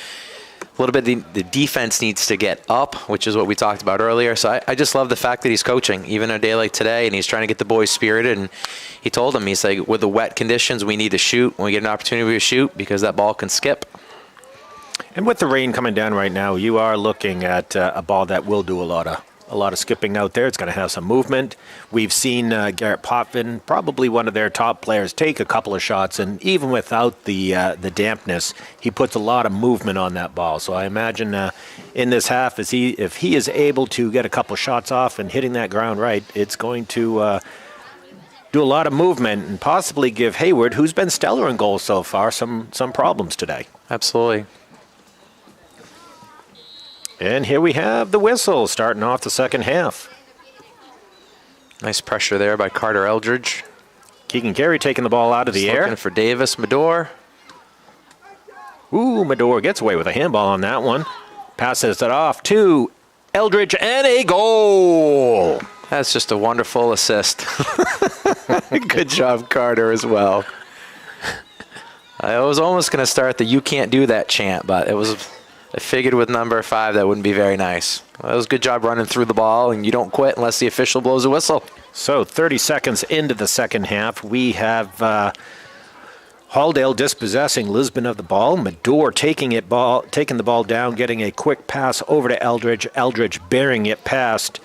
a little bit the defense needs to get up, which is what we talked about earlier. So I just love the fact that he's coaching, even a day like today, and he's trying to get the boys spirited. And he told them, he's like, with the wet conditions, we need to shoot. When we get an opportunity to shoot, because that ball can skip. And with the rain coming down right now, you are looking at a ball that will do a lot of skipping out there. It's going to have some movement. We've seen Garrett Potvin, probably one of their top players, take a couple of shots, and even without the dampness, he puts a lot of movement on that ball. So I imagine in this half, if he is able to get a couple of shots off and hitting that ground right, it's going to do a lot of movement and possibly give Hayward, who's been stellar in goals so far, some problems today. Absolutely. And here we have the whistle starting off the second half. Nice pressure there by Carter Eldridge. Keegan Carey taking the ball out of the air. Looking for Davis Medor. Ooh, Medor gets away with a handball on that one. Passes it off to Eldridge, and a goal. That's just a wonderful assist. Good job, Carter, as well. I was almost going to start the "you can't do that" chant, but I figured with number 5 that wouldn't be very nice. Well, that was a good job running through the ball, and you don't quit unless the official blows a whistle. So 30 seconds into the second half, we have Halldale dispossessing Lisbon of the ball. Medor taking the ball down, getting a quick pass over to Eldridge. Eldridge bearing it past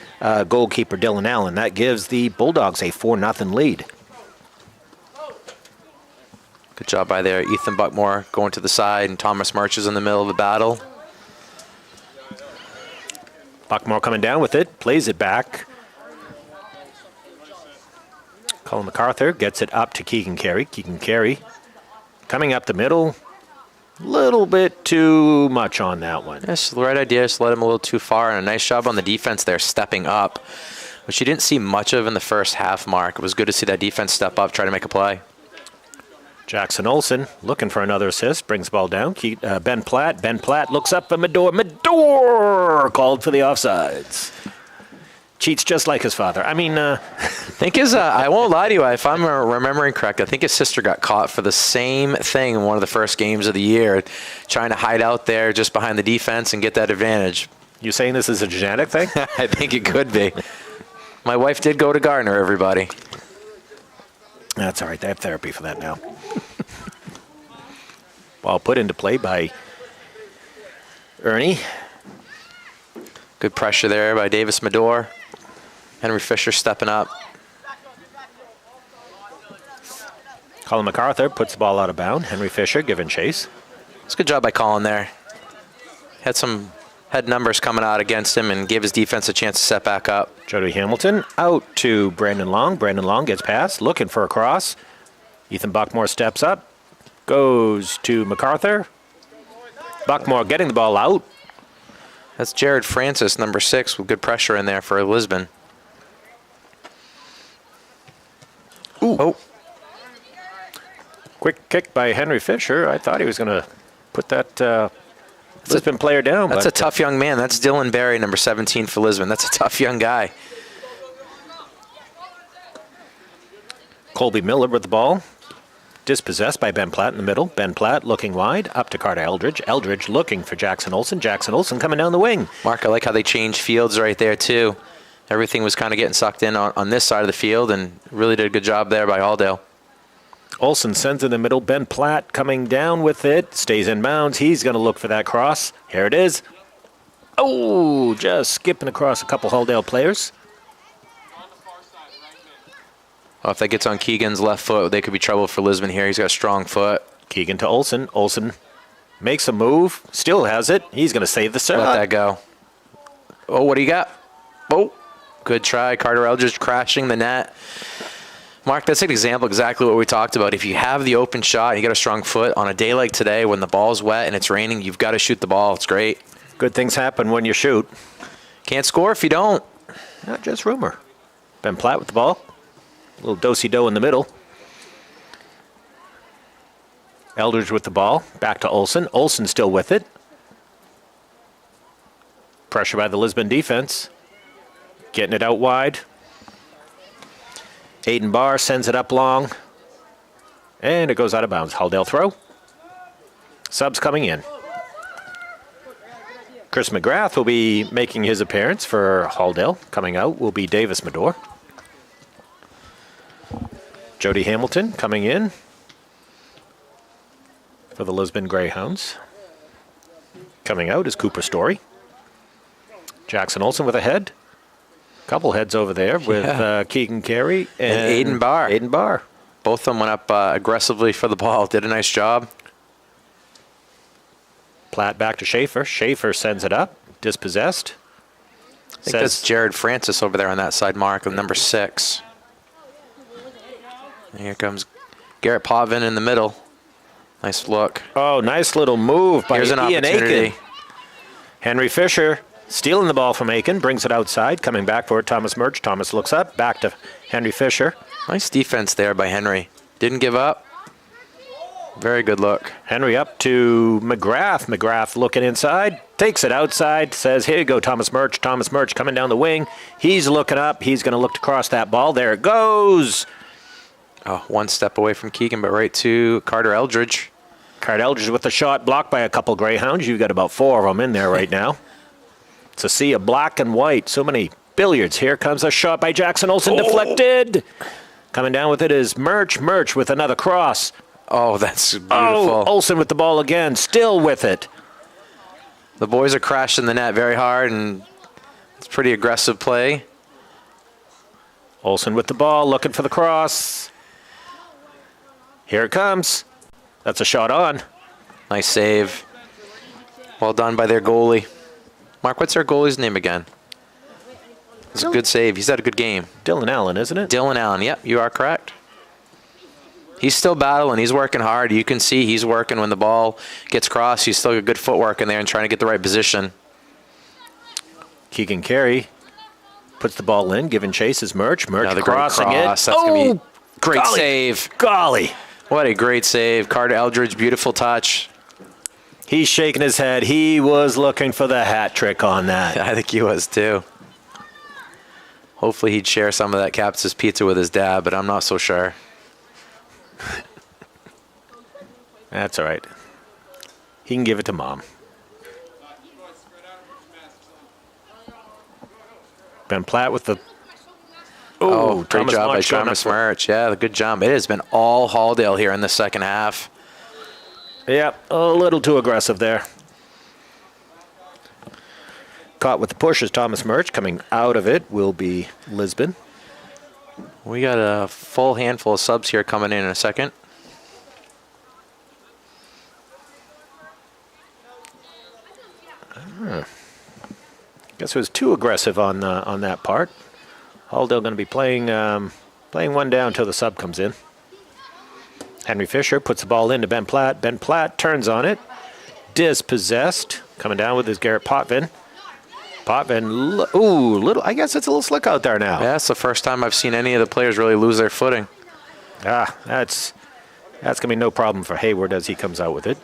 goalkeeper Dylan Allen. That gives the Bulldogs a 4-0 lead. Good job by there. Ethan Buckmore going to the side, and Thomas Murch is in the middle of the battle. Buckmore coming down with it, plays it back. Colin MacArthur gets it up to Keegan Carey. Keegan Carey coming up the middle. A little bit too much on that one. Yes, the right idea. Just let him a little too far, and a nice job on the defense there, stepping up, which you didn't see much of in the first half, Mark. It was good to see that defense step up, try to make a play. Jackson Olson looking for another assist, brings the ball down. Ben Platt. Ben Platt looks up for Medor. Medor called for the offsides. Cheats just like his father. I mean, I think I won't lie to you, if I'm remembering correct, I think his sister got caught for the same thing in one of the first games of the year, trying to hide out there just behind the defense and get that advantage. You saying this is a genetic thing? I think it could be. My wife did go to Gardner, everybody. That's all right. They have therapy for that now. Ball put into play by Ernie. Good pressure there by Davis Medor. Henry Fisher stepping up. Colin MacArthur puts the ball out of bounds. Henry Fisher giving chase. It's a good job by Colin there. Had numbers coming out against him and gave his defense a chance to set back up. Jody Hamilton out to Brandon Long. Brandon Long gets past, looking for a cross. Ethan Buckmore steps up, goes to MacArthur. Buckmore getting the ball out. That's Jared Francis, number 6, with good pressure in there for Lisbon. Ooh. Oh. Quick kick by Henry Fisher. I thought he was going to put that Lisbon player down. That's a tough young man. That's Dylan Barry, number 17 for Lisbon. That's a tough young guy. Colby Miller with the ball. Dispossessed by Ben Platt in the middle. Ben Platt looking wide, up to Carter Eldridge. Eldridge looking for Jackson Olson. Jackson Olson coming down the wing. Mark, I like how they changed fields right there, too. Everything was kind of getting sucked in on this side of the field, and really did a good job there by Halldale. Olson sends in the middle. Ben Platt coming down with it. Stays in bounds. He's going to look for that cross. Here it is. Oh, just skipping across a couple Halldale players. Well, if that gets on Keegan's left foot, they could be trouble for Lisbon here. He's got a strong foot. Keegan to Olson. Olson Makes a move. Still has it. He's going to save the serve. Let that go. Oh, what do you got? Oh, good try. Carter Eldridge crashing the net. Mark, that's an example exactly what we talked about. If you have the open shot and you got a strong foot on a day like today when the ball's wet and it's raining, you've got to shoot the ball. It's great. Good things happen when you shoot. Can't score if you don't. Not just rumor. Ben Platt with the ball. A little do-si-do in the middle. Eldridge with the ball. Back to Olsen. Olsen still with it. Pressure by the Lisbon defense. Getting it out wide. Aiden Barr sends it up long. And it goes out of bounds. Halldale throw. Subs coming in. Chris McGrath will be making his appearance for Halldale. Coming out will be Davis Medor. Jody Hamilton coming in for the Lisbon Greyhounds. Coming out is Cooper Story. Jackson Olsen with a head. Couple heads over there with Keegan Carey and Aiden Barr. Aiden Barr. Both of them went up aggressively for the ball. Did a nice job. Platt back to Schaefer. Schaefer sends it up. Dispossessed. I think that's Jared Francis over there on that side, Mark, with number 6. And here comes Garrett Potvin in the middle. Nice look. Oh, nice little move by Here's an Ian opportunity. Aiken. Henry Fisher stealing the ball from Aiken. Brings it outside. Coming back for it, Thomas Murch. Thomas looks up. Back to Henry Fisher. Nice defense there by Henry. Didn't give up. Very good look. Henry up to McGrath. McGrath looking inside. Takes it outside. Says, here you go, Thomas Murch. Thomas Murch coming down the wing. He's looking up. He's going to look to cross that ball. There it goes. Oh, one step away from Keegan, but right to Carter Eldridge. Carter Eldridge with the shot blocked by a couple Greyhounds. You've got about 4 of them in there right now. It's a sea of black and white. So many billiards. Here comes a shot by Jackson Olsen. Deflected. Coming down with it is Murch. Murch with another cross. Oh, that's beautiful. Oh, Olsen with the ball again. Still with it. The boys are crashing the net very hard, and it's pretty aggressive play. Olsen with the ball, looking for the cross. Here it comes. That's a shot on. Nice save. Well done by their goalie. Mark, what's their goalie's name again? It's a good save. He's had a good game. Dylan Allen, isn't it? Dylan Allen, yep, you are correct. He's still battling. He's working hard. You can see he's working when the ball gets crossed. He's still got good footwork in there and trying to get the right position. Keegan Carey puts the ball in, giving chase is Murch. Murch Another crossing great cross. it. That's going to be great golly, save. Golly. What a great save. Carter Eldridge, beautiful touch. He's shaking his head. He was looking for the hat trick on that. I think he was too. Hopefully he'd share some of that Captain's pizza with his dad, but I'm not so sure. That's all right. He can give it to Mom. Ben Platt with the... Oh, great Thomas job by Murch going Thomas up Murch. Yeah, good job. It has been all Halldale here in the second half. Yep, a little too aggressive there. Caught with the push is Thomas Murch. Coming out of it will be Lisbon. We got a full handful of subs here coming in a second. Guess it was too aggressive on that part. Halldale going to be playing one down until the sub comes in. Henry Fisher puts the ball into Ben Platt. Ben Platt turns on it. Dispossessed. Coming down with his Garrett Potvin. Potvin, little. I guess it's a little slick out there now. Yeah, that's the first time I've seen any of the players really lose their footing. That's going to be no problem for Hayward as he comes out with it.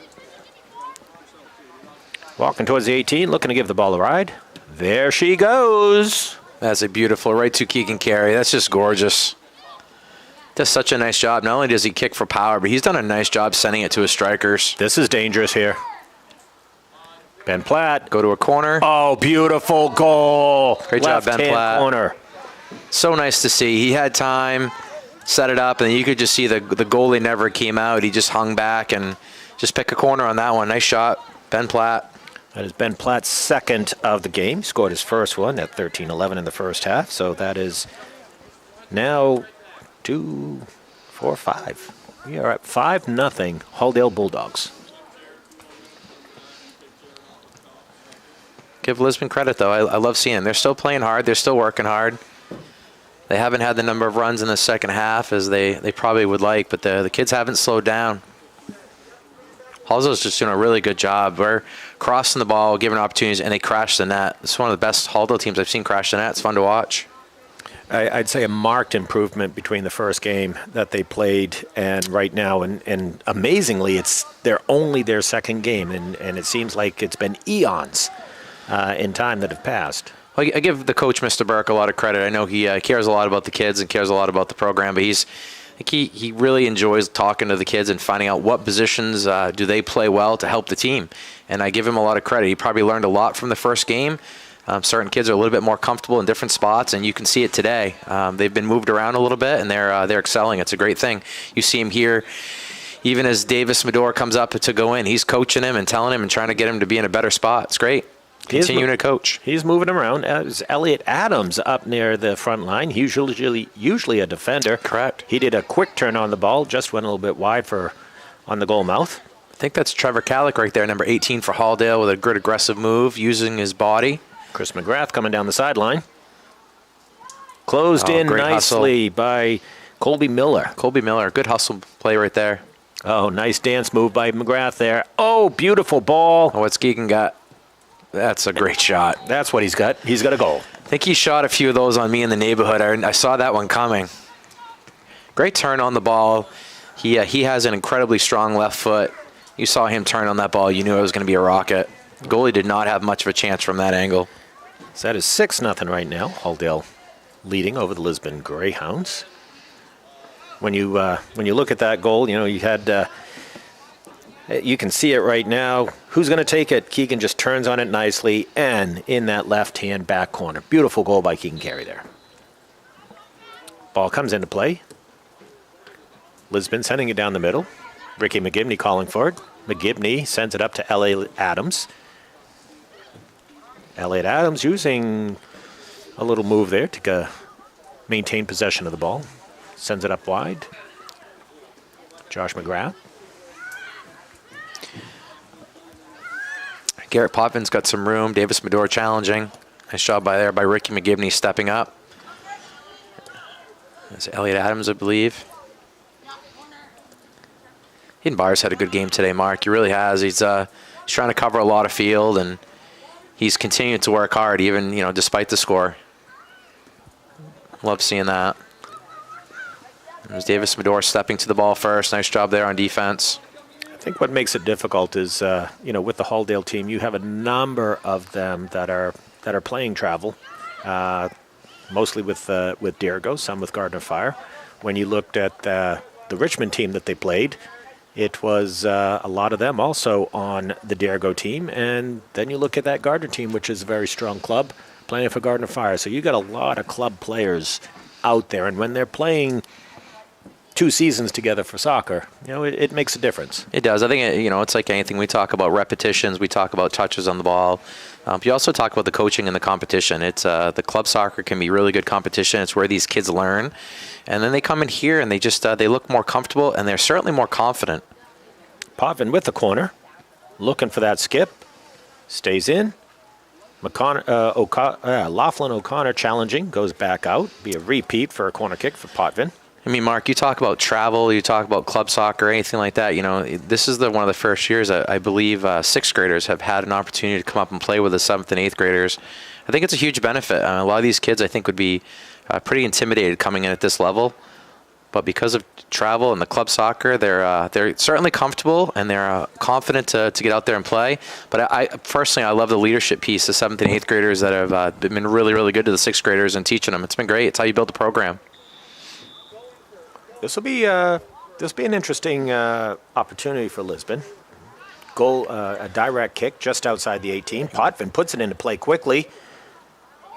Walking towards the 18, looking to give the ball a ride. There she goes. That's a beautiful right to Keegan Carey. That's just gorgeous. Does such a nice job. Not only does he kick for power, but he's done a nice job sending it to his strikers. This is dangerous here. Ben Platt. Go to a corner. Oh, beautiful goal. Great job, Ben Platt. Corner. So nice to see. He had time, set it up, and you could just see the goalie never came out. He just hung back and just picked a corner on that one. Nice shot, Ben Platt. That is Ben Platt's second of the game. Scored his first one at 13-11 in the first half. So that is now 2, 4, 5. We are at 5-0 Halldale Bulldogs. Give Lisbon credit, though. I love seeing them. They're still playing hard. They're still working hard. They haven't had the number of runs in the second half as they probably would like, but the kids haven't slowed down. Halsdale's just doing a really good job. We're crossing the ball, giving opportunities, and they crash the net. It's one of the best Halsdale teams I've seen crash the net. It's fun to watch. I'd say a marked improvement between the first game that they played and right now. And amazingly, they're only their second game, and it seems like it's been eons in time that have passed. Well, I give the coach, Mr. Burke, a lot of credit. I know he cares a lot about the kids and cares a lot about the program, but he really enjoys talking to the kids and finding out what positions do they play well to help the team. And I give him a lot of credit. He probably learned a lot from the first game. Certain kids are a little bit more comfortable in different spots, and you can see it today. They've been moved around a little bit, and they're excelling. It's a great thing. You see him here, even as Davis Medor comes up to go in, he's coaching him and telling him and trying to get him to be in a better spot. It's great. Continuing to coach. He's moving around. As Elliot Adams up near the front line. He's usually a defender. Correct. He did a quick turn on the ball, just went a little bit wide on the goal mouth. I think that's Trevor Kallick right there, number 18 for Halldale, with a good aggressive move, using his body. Chris McGrath coming down the sideline. Closed in nicely hustle by Colby Miller. Colby Miller, good hustle play right there. Oh, nice dance move by McGrath there. Oh, beautiful ball. Oh, what's Geegan got? That's a great shot. That's what he's got. He's got a goal. I think he shot a few of those on me in the neighborhood. I saw that one coming. Great turn on the ball. He has an incredibly strong left foot. You saw him turn on that ball. You knew it was going to be a rocket. The goalie did not have much of a chance from that angle. So that is 6-0 right now. Halldale leading over the Lisbon Greyhounds. When you look at that goal, you had. You can see it right now. Who's going to take it? Keegan just turns on it nicely and in that left-hand back corner. Beautiful goal by Keegan Carey there. Ball comes into play. Lisbon sending it down the middle. Ricky McGibney calling for it. McGibney sends it up to Elliot Adams. Elliot Adams using a little move there to maintain possession of the ball. Sends it up wide. Josh McGrath. Garrett Potvin's got some room. Davis Medor challenging. Nice job by Ricky McGibney stepping up. That's Elliot Adams, I believe. Hayden Byers had a good game today, Mark. He really has. He's trying to cover a lot of field, and he's continuing to work hard, even despite the score. Love seeing that. There's Davis Medor stepping to the ball first. Nice job there on defense. I think what makes it difficult is, with the Halldale team, you have a number of them that are playing travel, mostly with Dirigo, some with Gardner Fire. When you looked at the Richmond team that they played, it was a lot of them also on the Dirigo team, and then you look at that Gardner team, which is a very strong club, playing for Gardner Fire. So you got a lot of club players out there, and when they're playing 2 seasons together for soccer, it makes a difference. It does. I think, it's like anything. We talk about repetitions. We talk about touches on the ball. You also talk about the coaching and the competition. It's the club soccer can be really good competition. It's where these kids learn. And then they come in here and they just they look more comfortable, and they're certainly more confident. Potvin with the corner, looking for that skip. Stays in. Laughlin O'Connor challenging, goes back out. Be a repeat for a corner kick for Potvin. I mean, Mark, you talk about travel, you talk about club soccer, anything like that. This is one of the first years I believe 6th graders have had an opportunity to come up and play with the 7th and 8th graders. I think it's a huge benefit. A lot of these kids, I think, would be pretty intimidated coming in at this level. But because of travel and the club soccer, they're certainly comfortable and they're confident to get out there and play. But I personally love the leadership piece, the 7th and 8th graders that have been really, really good to the 6th graders and teaching them. It's been great. It's how you build the program. This will be an interesting opportunity for Lisbon. Goal, a direct kick just outside the 18. Potvin puts it into play quickly,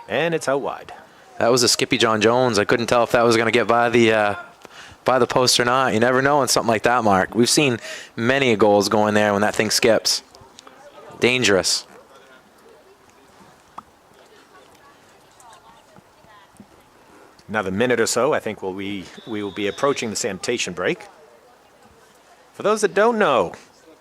and it's out wide. That was a Skippy John Jones. I couldn't tell if that was going to get by the post or not. You never know in something like that, Mark. We've seen many goals go in there when that thing skips. Dangerous. Another minute or so, I think we will be approaching the sanitation break. For those that don't know,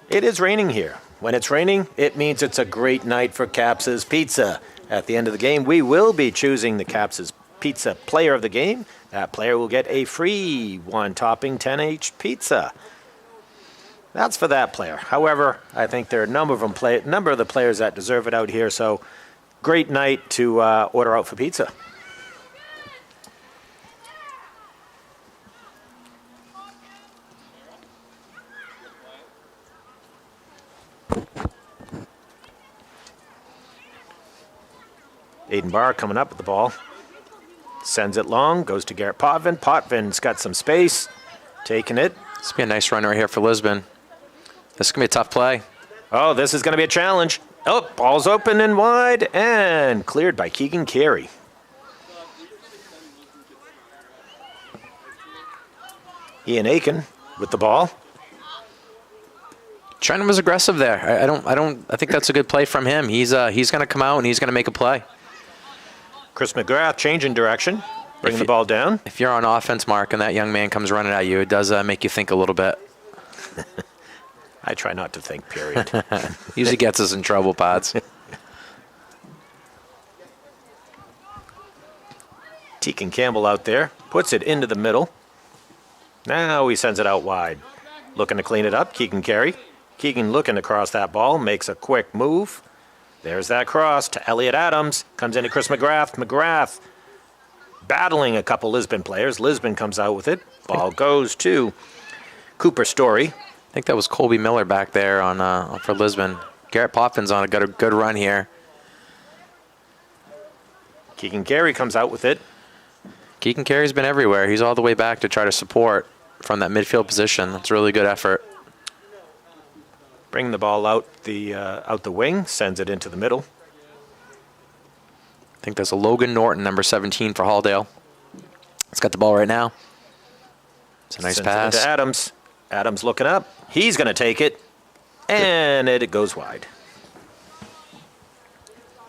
it is raining here. When it's raining, it means it's a great night for Caps's Pizza. At the end of the game, we will be choosing the Caps's Pizza player of the game. That player will get a free one-topping 10H pizza. That's for that player. However, I think there are a number of the players that deserve it out here, so great night to order out for pizza. Aiden Barr coming up with the ball. Sends it long, goes to Garrett Potvin. Potvin's got some space, taking it. This will be a nice run right here for Lisbon. This is going to be a tough play. Oh, this is going to be a challenge. Oh, ball's open and wide and cleared by Keegan Carey. Ian Aiken with the ball. Trenton was aggressive there. I think that's a good play from him. He's going to come out and he's going to make a play. Chris McGrath changing direction, bringing the ball down. If you're on offense, Mark, and that young man comes running at you, it does make you think a little bit. I try not to think, period. Usually gets us in trouble, Pods. Tegan Campbell out there, puts it into the middle. Now he sends it out wide. Looking to clean it up, Keegan Carey. Keegan looking to cross that ball, makes a quick move. There's that cross to Elliot Adams. Comes into Chris McGrath. McGrath battling a couple Lisbon players. Lisbon comes out with it. Ball goes to Cooper Story. I think that was Colby Miller back there for Lisbon. Garrett Potvin's on a good run here. Keegan Carey comes out with it. Keegan Carey's been everywhere. He's all the way back to try to support from that midfield position. That's a really good effort. Bring the ball out the wing, sends it into the middle. I think there's a Logan Norton, number 17 for Halldale. He's got the ball right now. It's a nice pass. It into Adams. Adams looking up. He's going to take it, and it goes wide.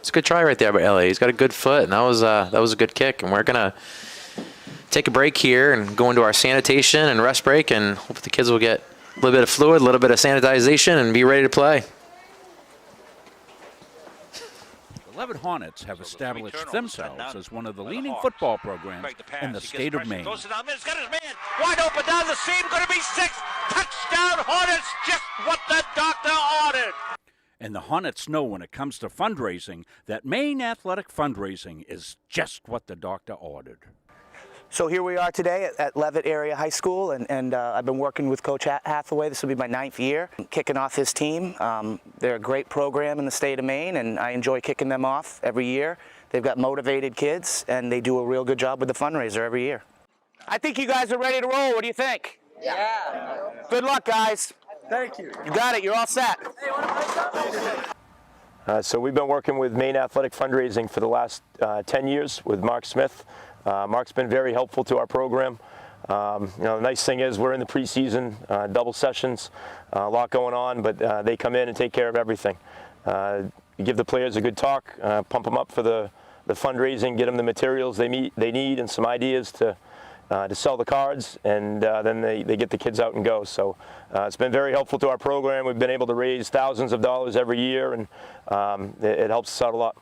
It's a good try right there by Elliot. He's got a good foot, and that was a good kick. And we're going to take a break here and go into our sanitation and rest break, and hope the kids will get a little bit of fluid, a little bit of sanitization, and be ready to play. 11 Hornets have established themselves as one of the leading football programs in the state of Maine. Goes to down, got his man wide open down the seam, going to be 6. Touchdown Hornets, just what the doctor ordered. And the Hornets know when it comes to fundraising that Maine Athletic Fundraising is just what the doctor ordered. So here we are today at Leavitt Area High School, and I've been working with Coach Hathaway. This will be my 9th year kicking off his team. They're a great program in the state of Maine, and I enjoy kicking them off every year. They've got motivated kids, and they do a real good job with the fundraiser every year. I think you guys are ready to roll. What do you think? Yeah. Good luck, guys. Thank you. You got it. You're all set. So we've been working with Maine Athletic Fundraising for the last 10 years with Mark Smith. Mark's been very helpful to our program. The nice thing is we're in the preseason, double sessions, a lot going on, but they come in and take care of everything. Give the players a good talk, pump them up for the fundraising, get them the materials they need and some ideas to sell the cards, and then they get the kids out and go. So it's been very helpful to our program. We've been able to raise thousands of dollars every year, and it helps us out a lot.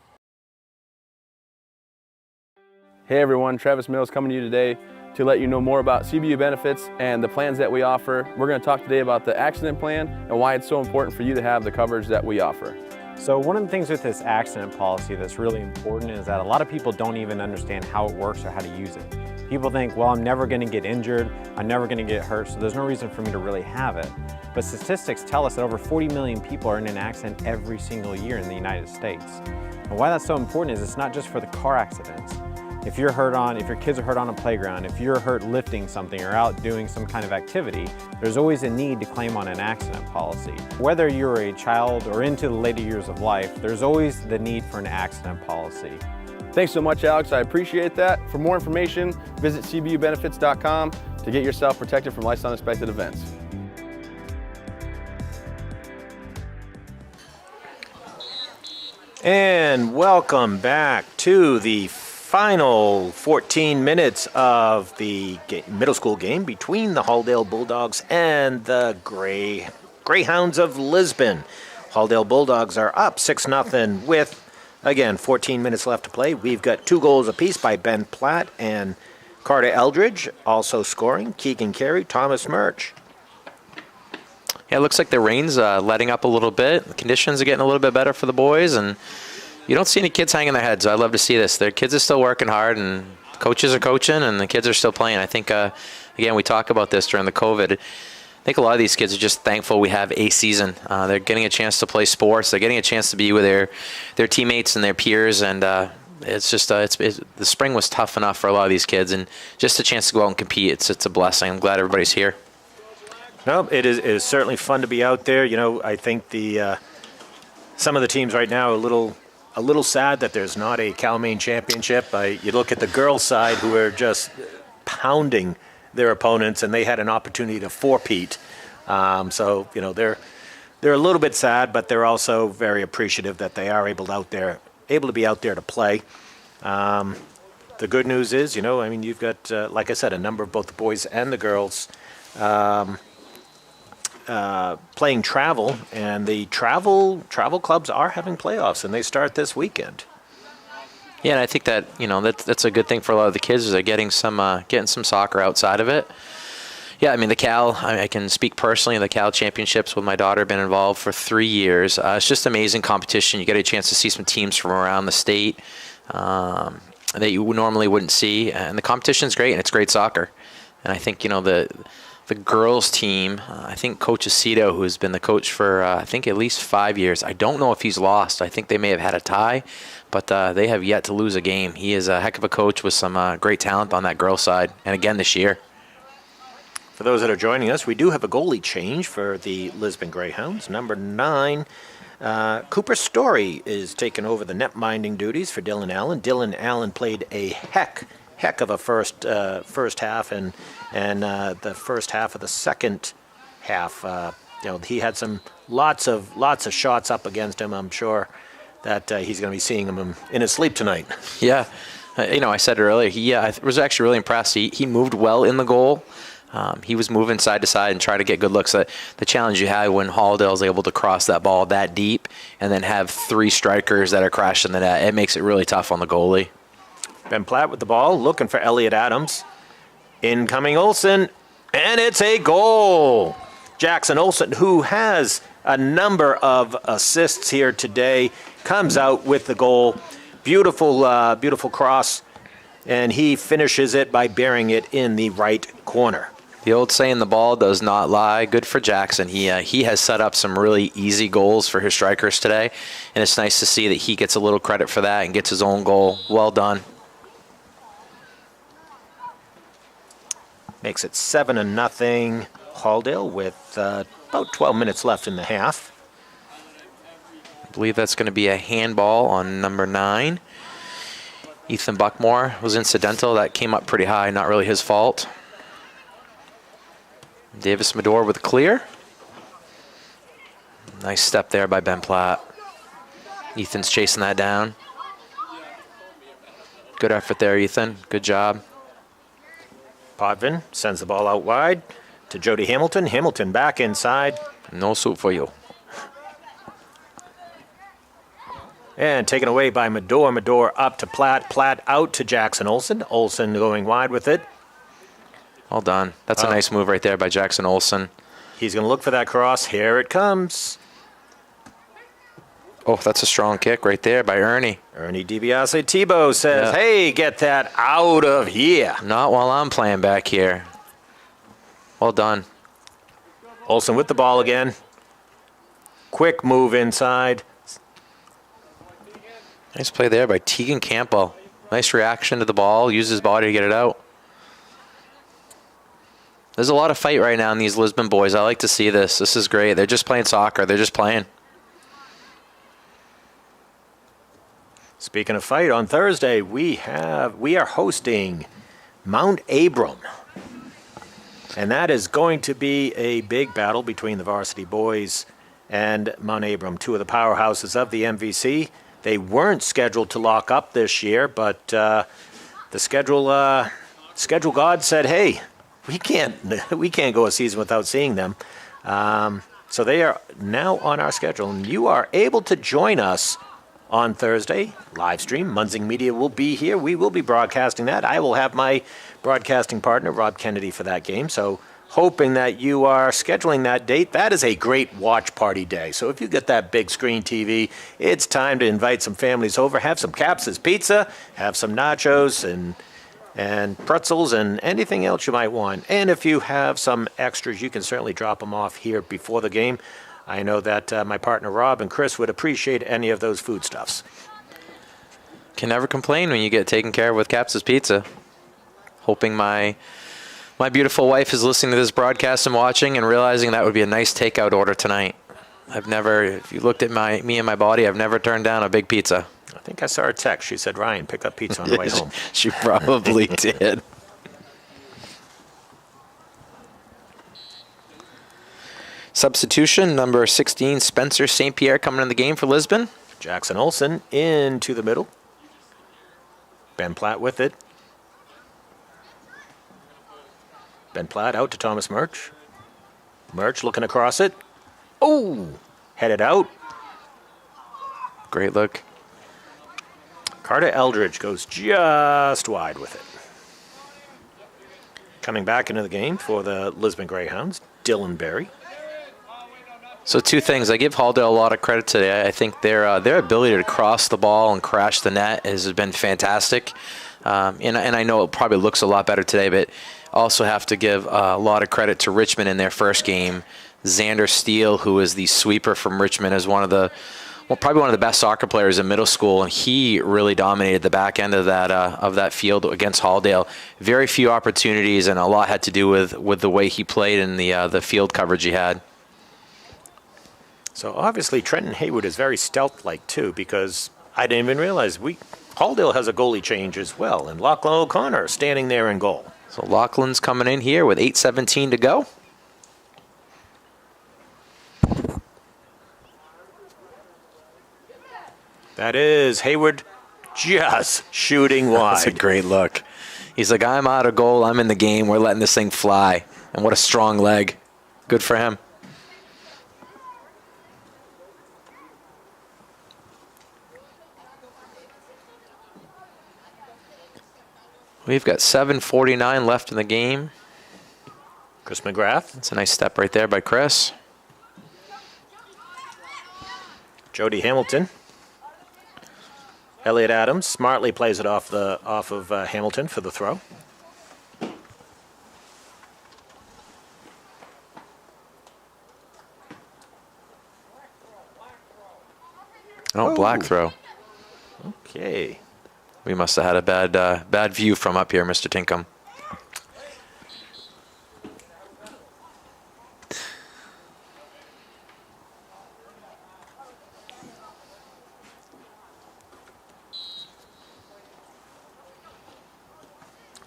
Hey everyone, Travis Mills coming to you today to let you know more about CBU benefits and the plans that we offer. We're going to talk today about the accident plan and why it's so important for you to have the coverage that we offer. So one of the things with this accident policy that's really important is that a lot of people don't even understand how it works or how to use it. People think, well, I'm never going to get injured, I'm never going to get hurt, so there's no reason for me to really have it. But statistics tell us that over 40 million people are in an accident every single year in the United States. And why that's so important is it's not just for the car accidents. If your kids are hurt on a playground, if you're hurt lifting something or out doing some kind of activity, there's always a need to claim on an accident policy. Whether you're a child or into the later years of life, there's always the need for an accident policy. Thanks so much, Alex. I appreciate that. For more information, visit cbubenefits.com to get yourself protected from life's unexpected events. And welcome back to the final 14 minutes of the middle school game between the Halldale Bulldogs and the Greyhounds of Lisbon. Halldale Bulldogs are up 6-0 with, again, 14 minutes left to play. We've got 2 goals apiece by Ben Platt and Carter Eldridge. Also scoring, Keegan Carey, Thomas Murch. Yeah, it looks like the rain's letting up a little bit. The conditions are getting a little bit better for the boys, and you don't see any kids hanging their heads. I love to see this. Their kids are still working hard, and coaches are coaching, and the kids are still playing. I think, again, we talk about this during the COVID. I think a lot of these kids are just thankful we have a season. They're getting a chance to play sports. They're getting a chance to be with their teammates and their peers, and it's just the spring was tough enough for a lot of these kids, and just a chance to go out and compete. It's a blessing. I'm glad everybody's here. No, it is certainly fun to be out there. You know, I think some of the teams right now are a little sad that there's not a Cal-Maine championship. You look at the girls' side, who are just pounding their opponents, and they had an opportunity to four-peat. So, you know, they're a little bit sad, but they're also very appreciative that they are able to be out there to play. The good news is, you know, I mean, you've got, like I said, a number of both the boys and the girls playing travel, and the travel clubs are having playoffs, and they start this weekend. Yeah, and I think that, you know, that's a good thing for a lot of the kids, is they're getting some soccer outside of it. Yeah, I mean, the Cal, I can speak personally, the Cal Championships with my daughter, been involved for 3 years. It's just amazing competition. You get a chance to see some teams from around the state that you normally wouldn't see, and the competition's great, and it's great soccer. And I think, you know, the girls team, I think Coach Aceto, who's been the coach for, I think, at least 5 years, I don't know if he's lost. I think they may have had a tie, but they have yet to lose a game. He is a heck of a coach with some great talent on that girls' side, and again this year. For those that are joining us, we do have a goalie change for the Lisbon Greyhounds. Number 9, Cooper Story is taking over the net-minding duties for Dylan Allen. Dylan Allen played a heck of a first half, and the first half of the second half. You know, he had lots of shots up against him. I'm sure that he's going to be seeing them in his sleep tonight. Yeah, you know, I said it earlier. I was actually really impressed. He moved well in the goal. He was moving side to side and trying to get good looks. The challenge you have when Halldale is able to cross that ball that deep and then have 3 strikers that are crashing the net, it makes it really tough on the goalie. Ben Platt with the ball, looking for Elliot Adams. Incoming Olsen, and it's a goal. Jackson Olsen, who has a number of assists here today, comes out with the goal. Beautiful cross, and he finishes it by burying it in the right corner. The old saying, the ball does not lie. Good for Jackson. He has set up some really easy goals for his strikers today, and it's nice to see that he gets a little credit for that and gets his own goal. Well done. Makes it 7-0 Halldale with about 12 minutes left in the half. I believe that's going to be a handball on number 9. Ethan Buckmore was incidental. That came up pretty high, not really his fault. Davis Medor with a clear. Nice step there by Ben Platt. Ethan's chasing that down. Good effort there, Ethan. Good job. Potvin sends the ball out wide to Jody Hamilton. Hamilton back inside. No soup for you. And taken away by Medor. Medor up to Platt. Platt out to Jackson Olsen. Olsen going wide with it. Well done. That's a nice move right there by Jackson Olsen. He's going to look for that cross. Here it comes. Oh, that's a strong kick right there by Ernie. Ernie DiBiase Tebow says, hey, get that out of here. Not while I'm playing back here. Well done. Olsen with the ball again. Quick move inside. Nice play there by Tegan Campbell. Nice reaction to the ball. Used his body to get it out. There's a lot of fight right now in these Lisbon boys. I like to see this. This is great. They're just playing soccer. They're just playing. Speaking of fight, on Thursday we are hosting Mount Abram. And that is going to be a big battle between the varsity boys and Mount Abram, 2 of the powerhouses of the MVC. They weren't scheduled to lock up this year, but the schedule god said, hey, we can't go a season without seeing them. So they are now on our schedule, and you are able to join us on Thursday, live stream. Munzing Media will be here. We will be broadcasting that. I will have my broadcasting partner, Rob Kennedy, for that game. So hoping that you are scheduling that date. That is a great watch party day. So if you get that big screen TV, it's time to invite some families over, have some Caps's pizza, have some nachos and pretzels and anything else you might want. And if you have some extras, you can certainly drop them off here before the game. I know that my partner Rob and Chris would appreciate any of those foodstuffs. Can never complain when you get taken care of with Caps's Pizza. Hoping my beautiful wife is listening to this broadcast and watching and realizing that would be a nice takeout order tonight. I've never, if you looked at me and my body, I've never turned down a big pizza. I think I saw her text. She said, Ryan, pick up pizza on the way home. She probably did. Substitution, number 16, Spencer St. Pierre coming in the game for Lisbon. Jackson Olsen into the middle. Ben Platt with it. Ben Platt out to Thomas Murch. Murch looking across it. Oh! Headed out. Great look. Carter Eldridge goes just wide with it. Coming back into the game for the Lisbon Greyhounds, Dylan Berry. So two things. I give Halldale a lot of credit today. I think their ability to cross the ball and crash the net has been fantastic. And I know it probably looks a lot better today, but also have to give a lot of credit to Richmond in their first game. Xander Steele, who is the sweeper from Richmond, is probably one of the best soccer players in middle school, and he really dominated the back end of that field against Halldale. Very few opportunities, and a lot had to do with the way he played and the field coverage he had. So obviously Trenton Hayward is very stealth-like too, because I didn't even realize Halldale has a goalie change as well, and Lachlan O'Connor standing there in goal. So Lachlan's coming in here with 8:17 to go. That is Hayward just shooting wide. That's a great look. He's like, I'm out of goal. I'm in the game. We're letting this thing fly. And what a strong leg. Good for him. We've got 7:49 left in the game. Chris McGrath. That's a nice step right there by Chris. Jody Hamilton. Elliot Adams smartly plays it off of Hamilton for the throw. Oh, black throw. Okay. We must have had a bad view from up here, Mr. Tinkham.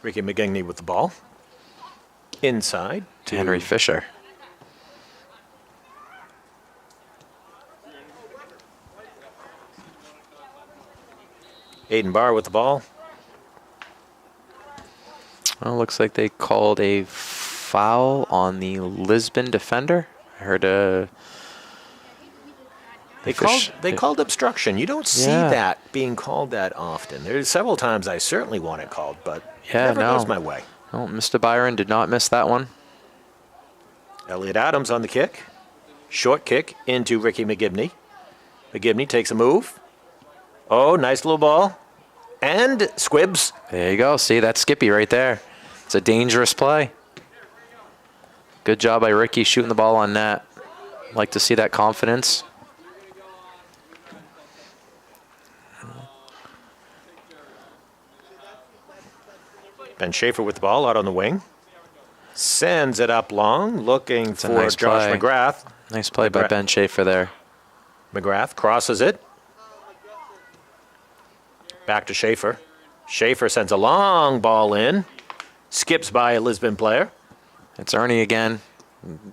Ricky McGigney with the ball. Inside to Henry Fisher. Aiden Barr with the ball. Well, looks like they called a foul on the Lisbon defender. I heard a... They called obstruction. You don't see that being called that often. There's several times I certainly want it called, but never goes my way. Oh, Mr. Byron did not miss that one. Elliot Adams on the kick. Short kick into Ricky McGibney. McGibney takes a move. Oh, nice little ball. And squibs. There you go. See, that's Skippy right there. It's a dangerous play. Good job by Ricky shooting the ball on net. Like to see that confidence. Ben Schaefer with the ball out on the wing. Sends it up long, looking for nice Josh play. McGrath. Nice play by Ben Schaefer there. McGrath crosses it. Back to Schaefer. Schaefer sends a long ball in. Skips by a Lisbon player. It's Ernie again.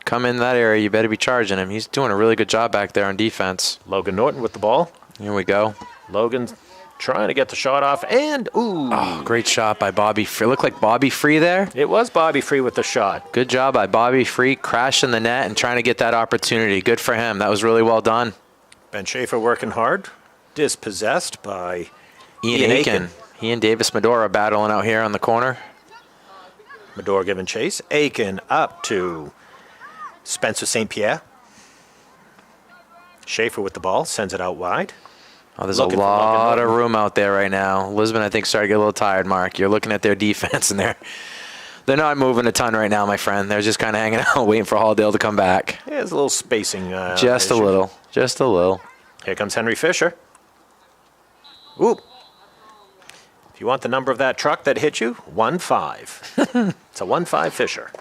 Come in that area, you better be charging him. He's doing a really good job back there on defense. Logan Norton with the ball. Here we go. Logan trying to get the shot off, and ooh. Oh, great shot by Bobby Free. It looked like Bobby Free there. It was Bobby Free with the shot. Good job by Bobby Free, crashing the net and trying to get that opportunity. Good for him. That was really well done. Ben Schaefer working hard. Dispossessed by Ian Aiken. He and Davis Medora battling out here on the corner. Medora giving chase. Aiken up to Spencer St. Pierre. Schaefer with the ball, sends it out wide. Oh, there's a lot of room out there right now. Lisbon, I think, started to get a little tired, Mark. You're looking at their defense, and they're not moving a ton right now, my friend. They're just kind of hanging out, waiting for Halldale to come back. Yeah, there's a little spacing. Just a little. Just a little. Here comes Henry Fisher. Ooh. If you want the number of that truck that hit you, 1-5. It's a 1-5 Fisher.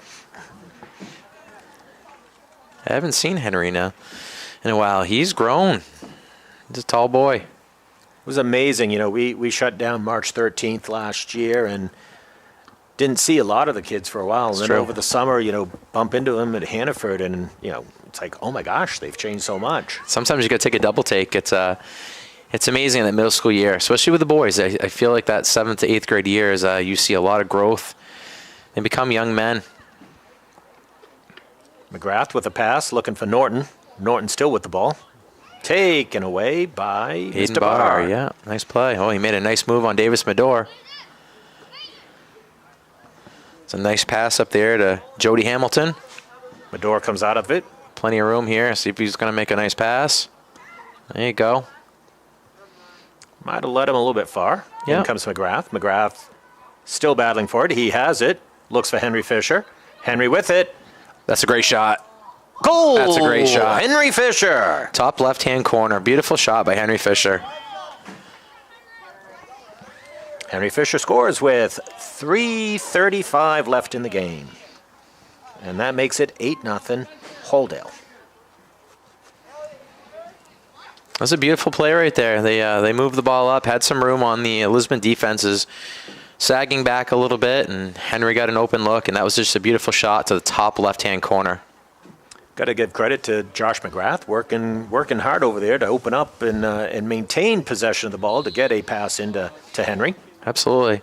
I haven't seen Henry now in a while. He's grown. He's a tall boy. It was amazing. You know, we shut down March 13th last year and didn't see a lot of the kids for a while. And then over the summer, you know, bump into them at Hannaford and, you know, it's like, oh my gosh, they've changed so much. Sometimes you got to take a double take. It's amazing in that middle school year, especially with the boys. I feel like that 7th to 8th grade year is you see a lot of growth. They become young men. McGrath with a pass, looking for Norton. Norton still with the ball. Taken away by Hayden Barr. Yeah, nice play. Oh, he made a nice move on Davis Medora. It's a nice pass up there to Jody Hamilton. Medora comes out of it. Plenty of room here. See if he's going to make a nice pass. There you go. Might have led him a little bit far. Yeah. In comes McGrath. McGrath still battling for it. He has it. Looks for Henry Fisher. Henry with it. That's a great shot. Goal! That's a great shot. Henry Fisher. Top left-hand corner. Beautiful shot by Henry Fisher. Henry Fisher scores with 3:35 left in the game. And that makes it 8-0 Halldale. That's a beautiful play right there. They moved the ball up, had some room on the Lisbon defenses, sagging back a little bit, and Henry got an open look, and that was just a beautiful shot to the top left-hand corner. Got to give credit to Josh McGrath, working hard over there to open up and maintain possession of the ball to get a pass into Henry. Absolutely.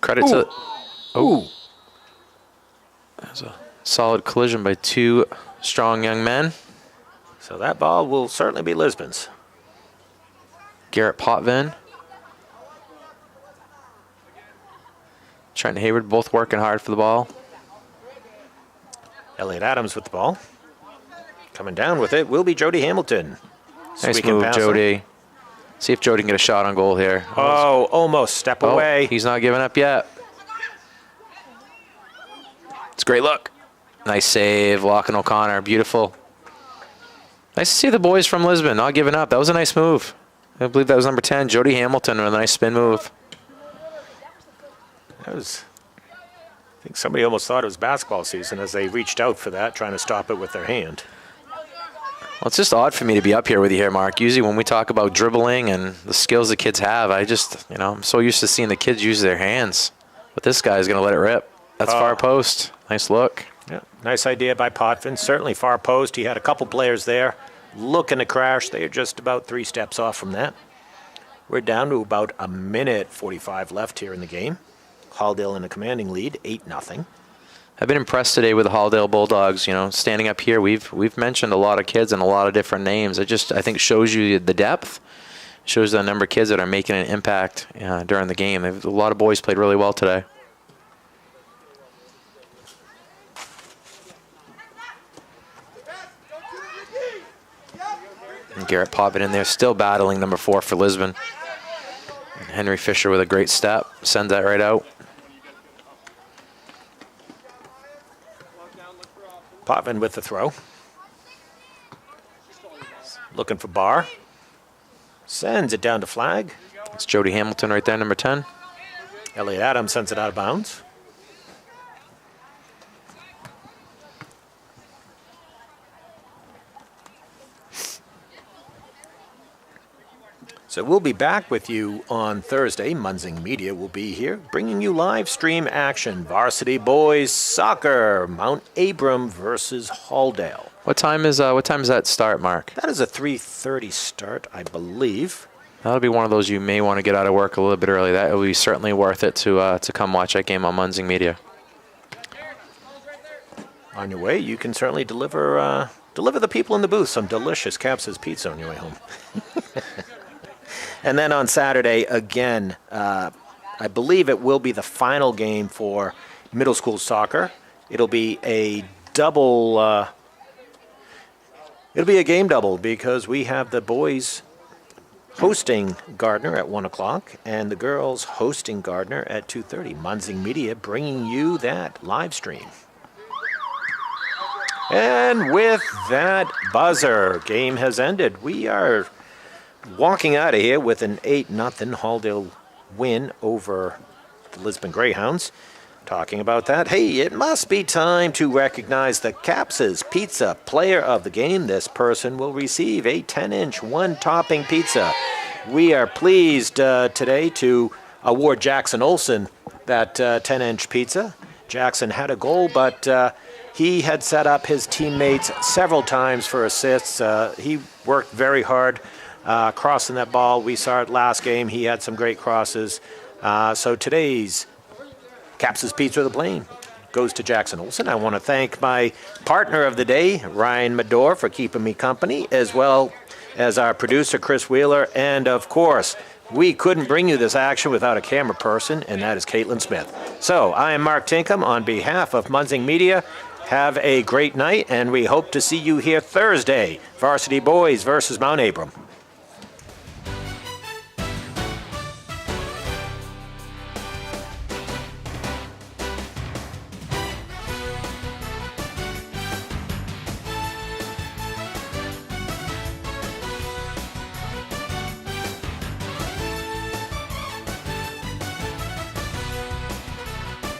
Credit to... Ooh. That's a solid collision by two strong young men. So that ball will certainly be Lisbon's. Garrett Potvin. Trent Hayward both working hard for the ball. Elliot Adams with the ball. Coming down with it will be Jody Hamilton. Nice move, Jody. See if Jody can get a shot on goal here. Oh, almost. Step away. He's not giving up yet. It's a great look. Nice save, Lachlan O'Connor. Beautiful. Nice to see the boys from Lisbon not giving up. That was a nice move. I believe that was number 10, Jody Hamilton, with a nice spin move. That was... I think somebody almost thought it was basketball season as they reached out for that, trying to stop it with their hand. Well, it's just odd for me to be up here with you here, Mark. Usually when we talk about dribbling and the skills the kids have, I just, you know, I'm so used to seeing the kids use their hands. But this guy's going to let it rip. That's far post. Nice look. Yeah, nice idea by Potvin. Certainly far post. He had a couple players there looking to crash. They are just about 3 steps off from that. We're down to about a minute 45 left here in the game. Halldale in a commanding lead, 8-0. I've been impressed today with the Halldale Bulldogs. You know, standing up here, we've mentioned a lot of kids and a lot of different names. It just, I think, shows you the depth. Shows the number of kids that are making an impact during the game. A lot of boys played really well today. And Garrett Potvin in there, still battling number 4 for Lisbon. And Henry Fisher with a great step, sends that right out. Potvin with the throw. Looking for Barr. Sends it down to flag. It's Jody Hamilton right there, number 10. Elliot Adams sends it out of bounds. So we'll be back with you on Thursday. Munsing Media will be here, bringing you live stream action. Varsity boys soccer, Mount Abram versus Halldale. What time is that start, Mark? That is a 3:30 start, I believe. That'll be one of those you may want to get out of work a little bit early. That will be certainly worth it to come watch that game on Munsing Media. On your way, you can certainly deliver the people in the booth some delicious Capsa's pizza on your way home. And then on Saturday, again, I believe it will be the final game for middle school soccer. It'll be a double. It'll be a game double because we have the boys hosting Gardner at 1 o'clock and the girls hosting Gardner at 2:30. Munsing Media bringing you that live stream. And with that buzzer, game has ended. We are walking out of here with an 8-0 Halldale win over the Lisbon Greyhounds. Talking about that, hey, it must be time to recognize the Capsa's Pizza Player of the Game. This person will receive a 10-inch one-topping pizza. We are pleased today to award Jackson Olson that 10-inch pizza. Jackson had a goal, but he had set up his teammates several times for assists. He worked very hard crossing that ball. We saw it last game. He had some great crosses. So today's Capsa's Pizza of the Plain goes to Jackson Olson. I want to thank my partner of the day, Ryan Medor, for keeping me company, as well as our producer, Chris Wheeler. And, of course, we couldn't bring you this action without a camera person, and that is Caitlin Smith. So I am Mark Tinkham on behalf of Munsing Media. Have a great night, and we hope to see you here Thursday. Varsity boys versus Mount Abram.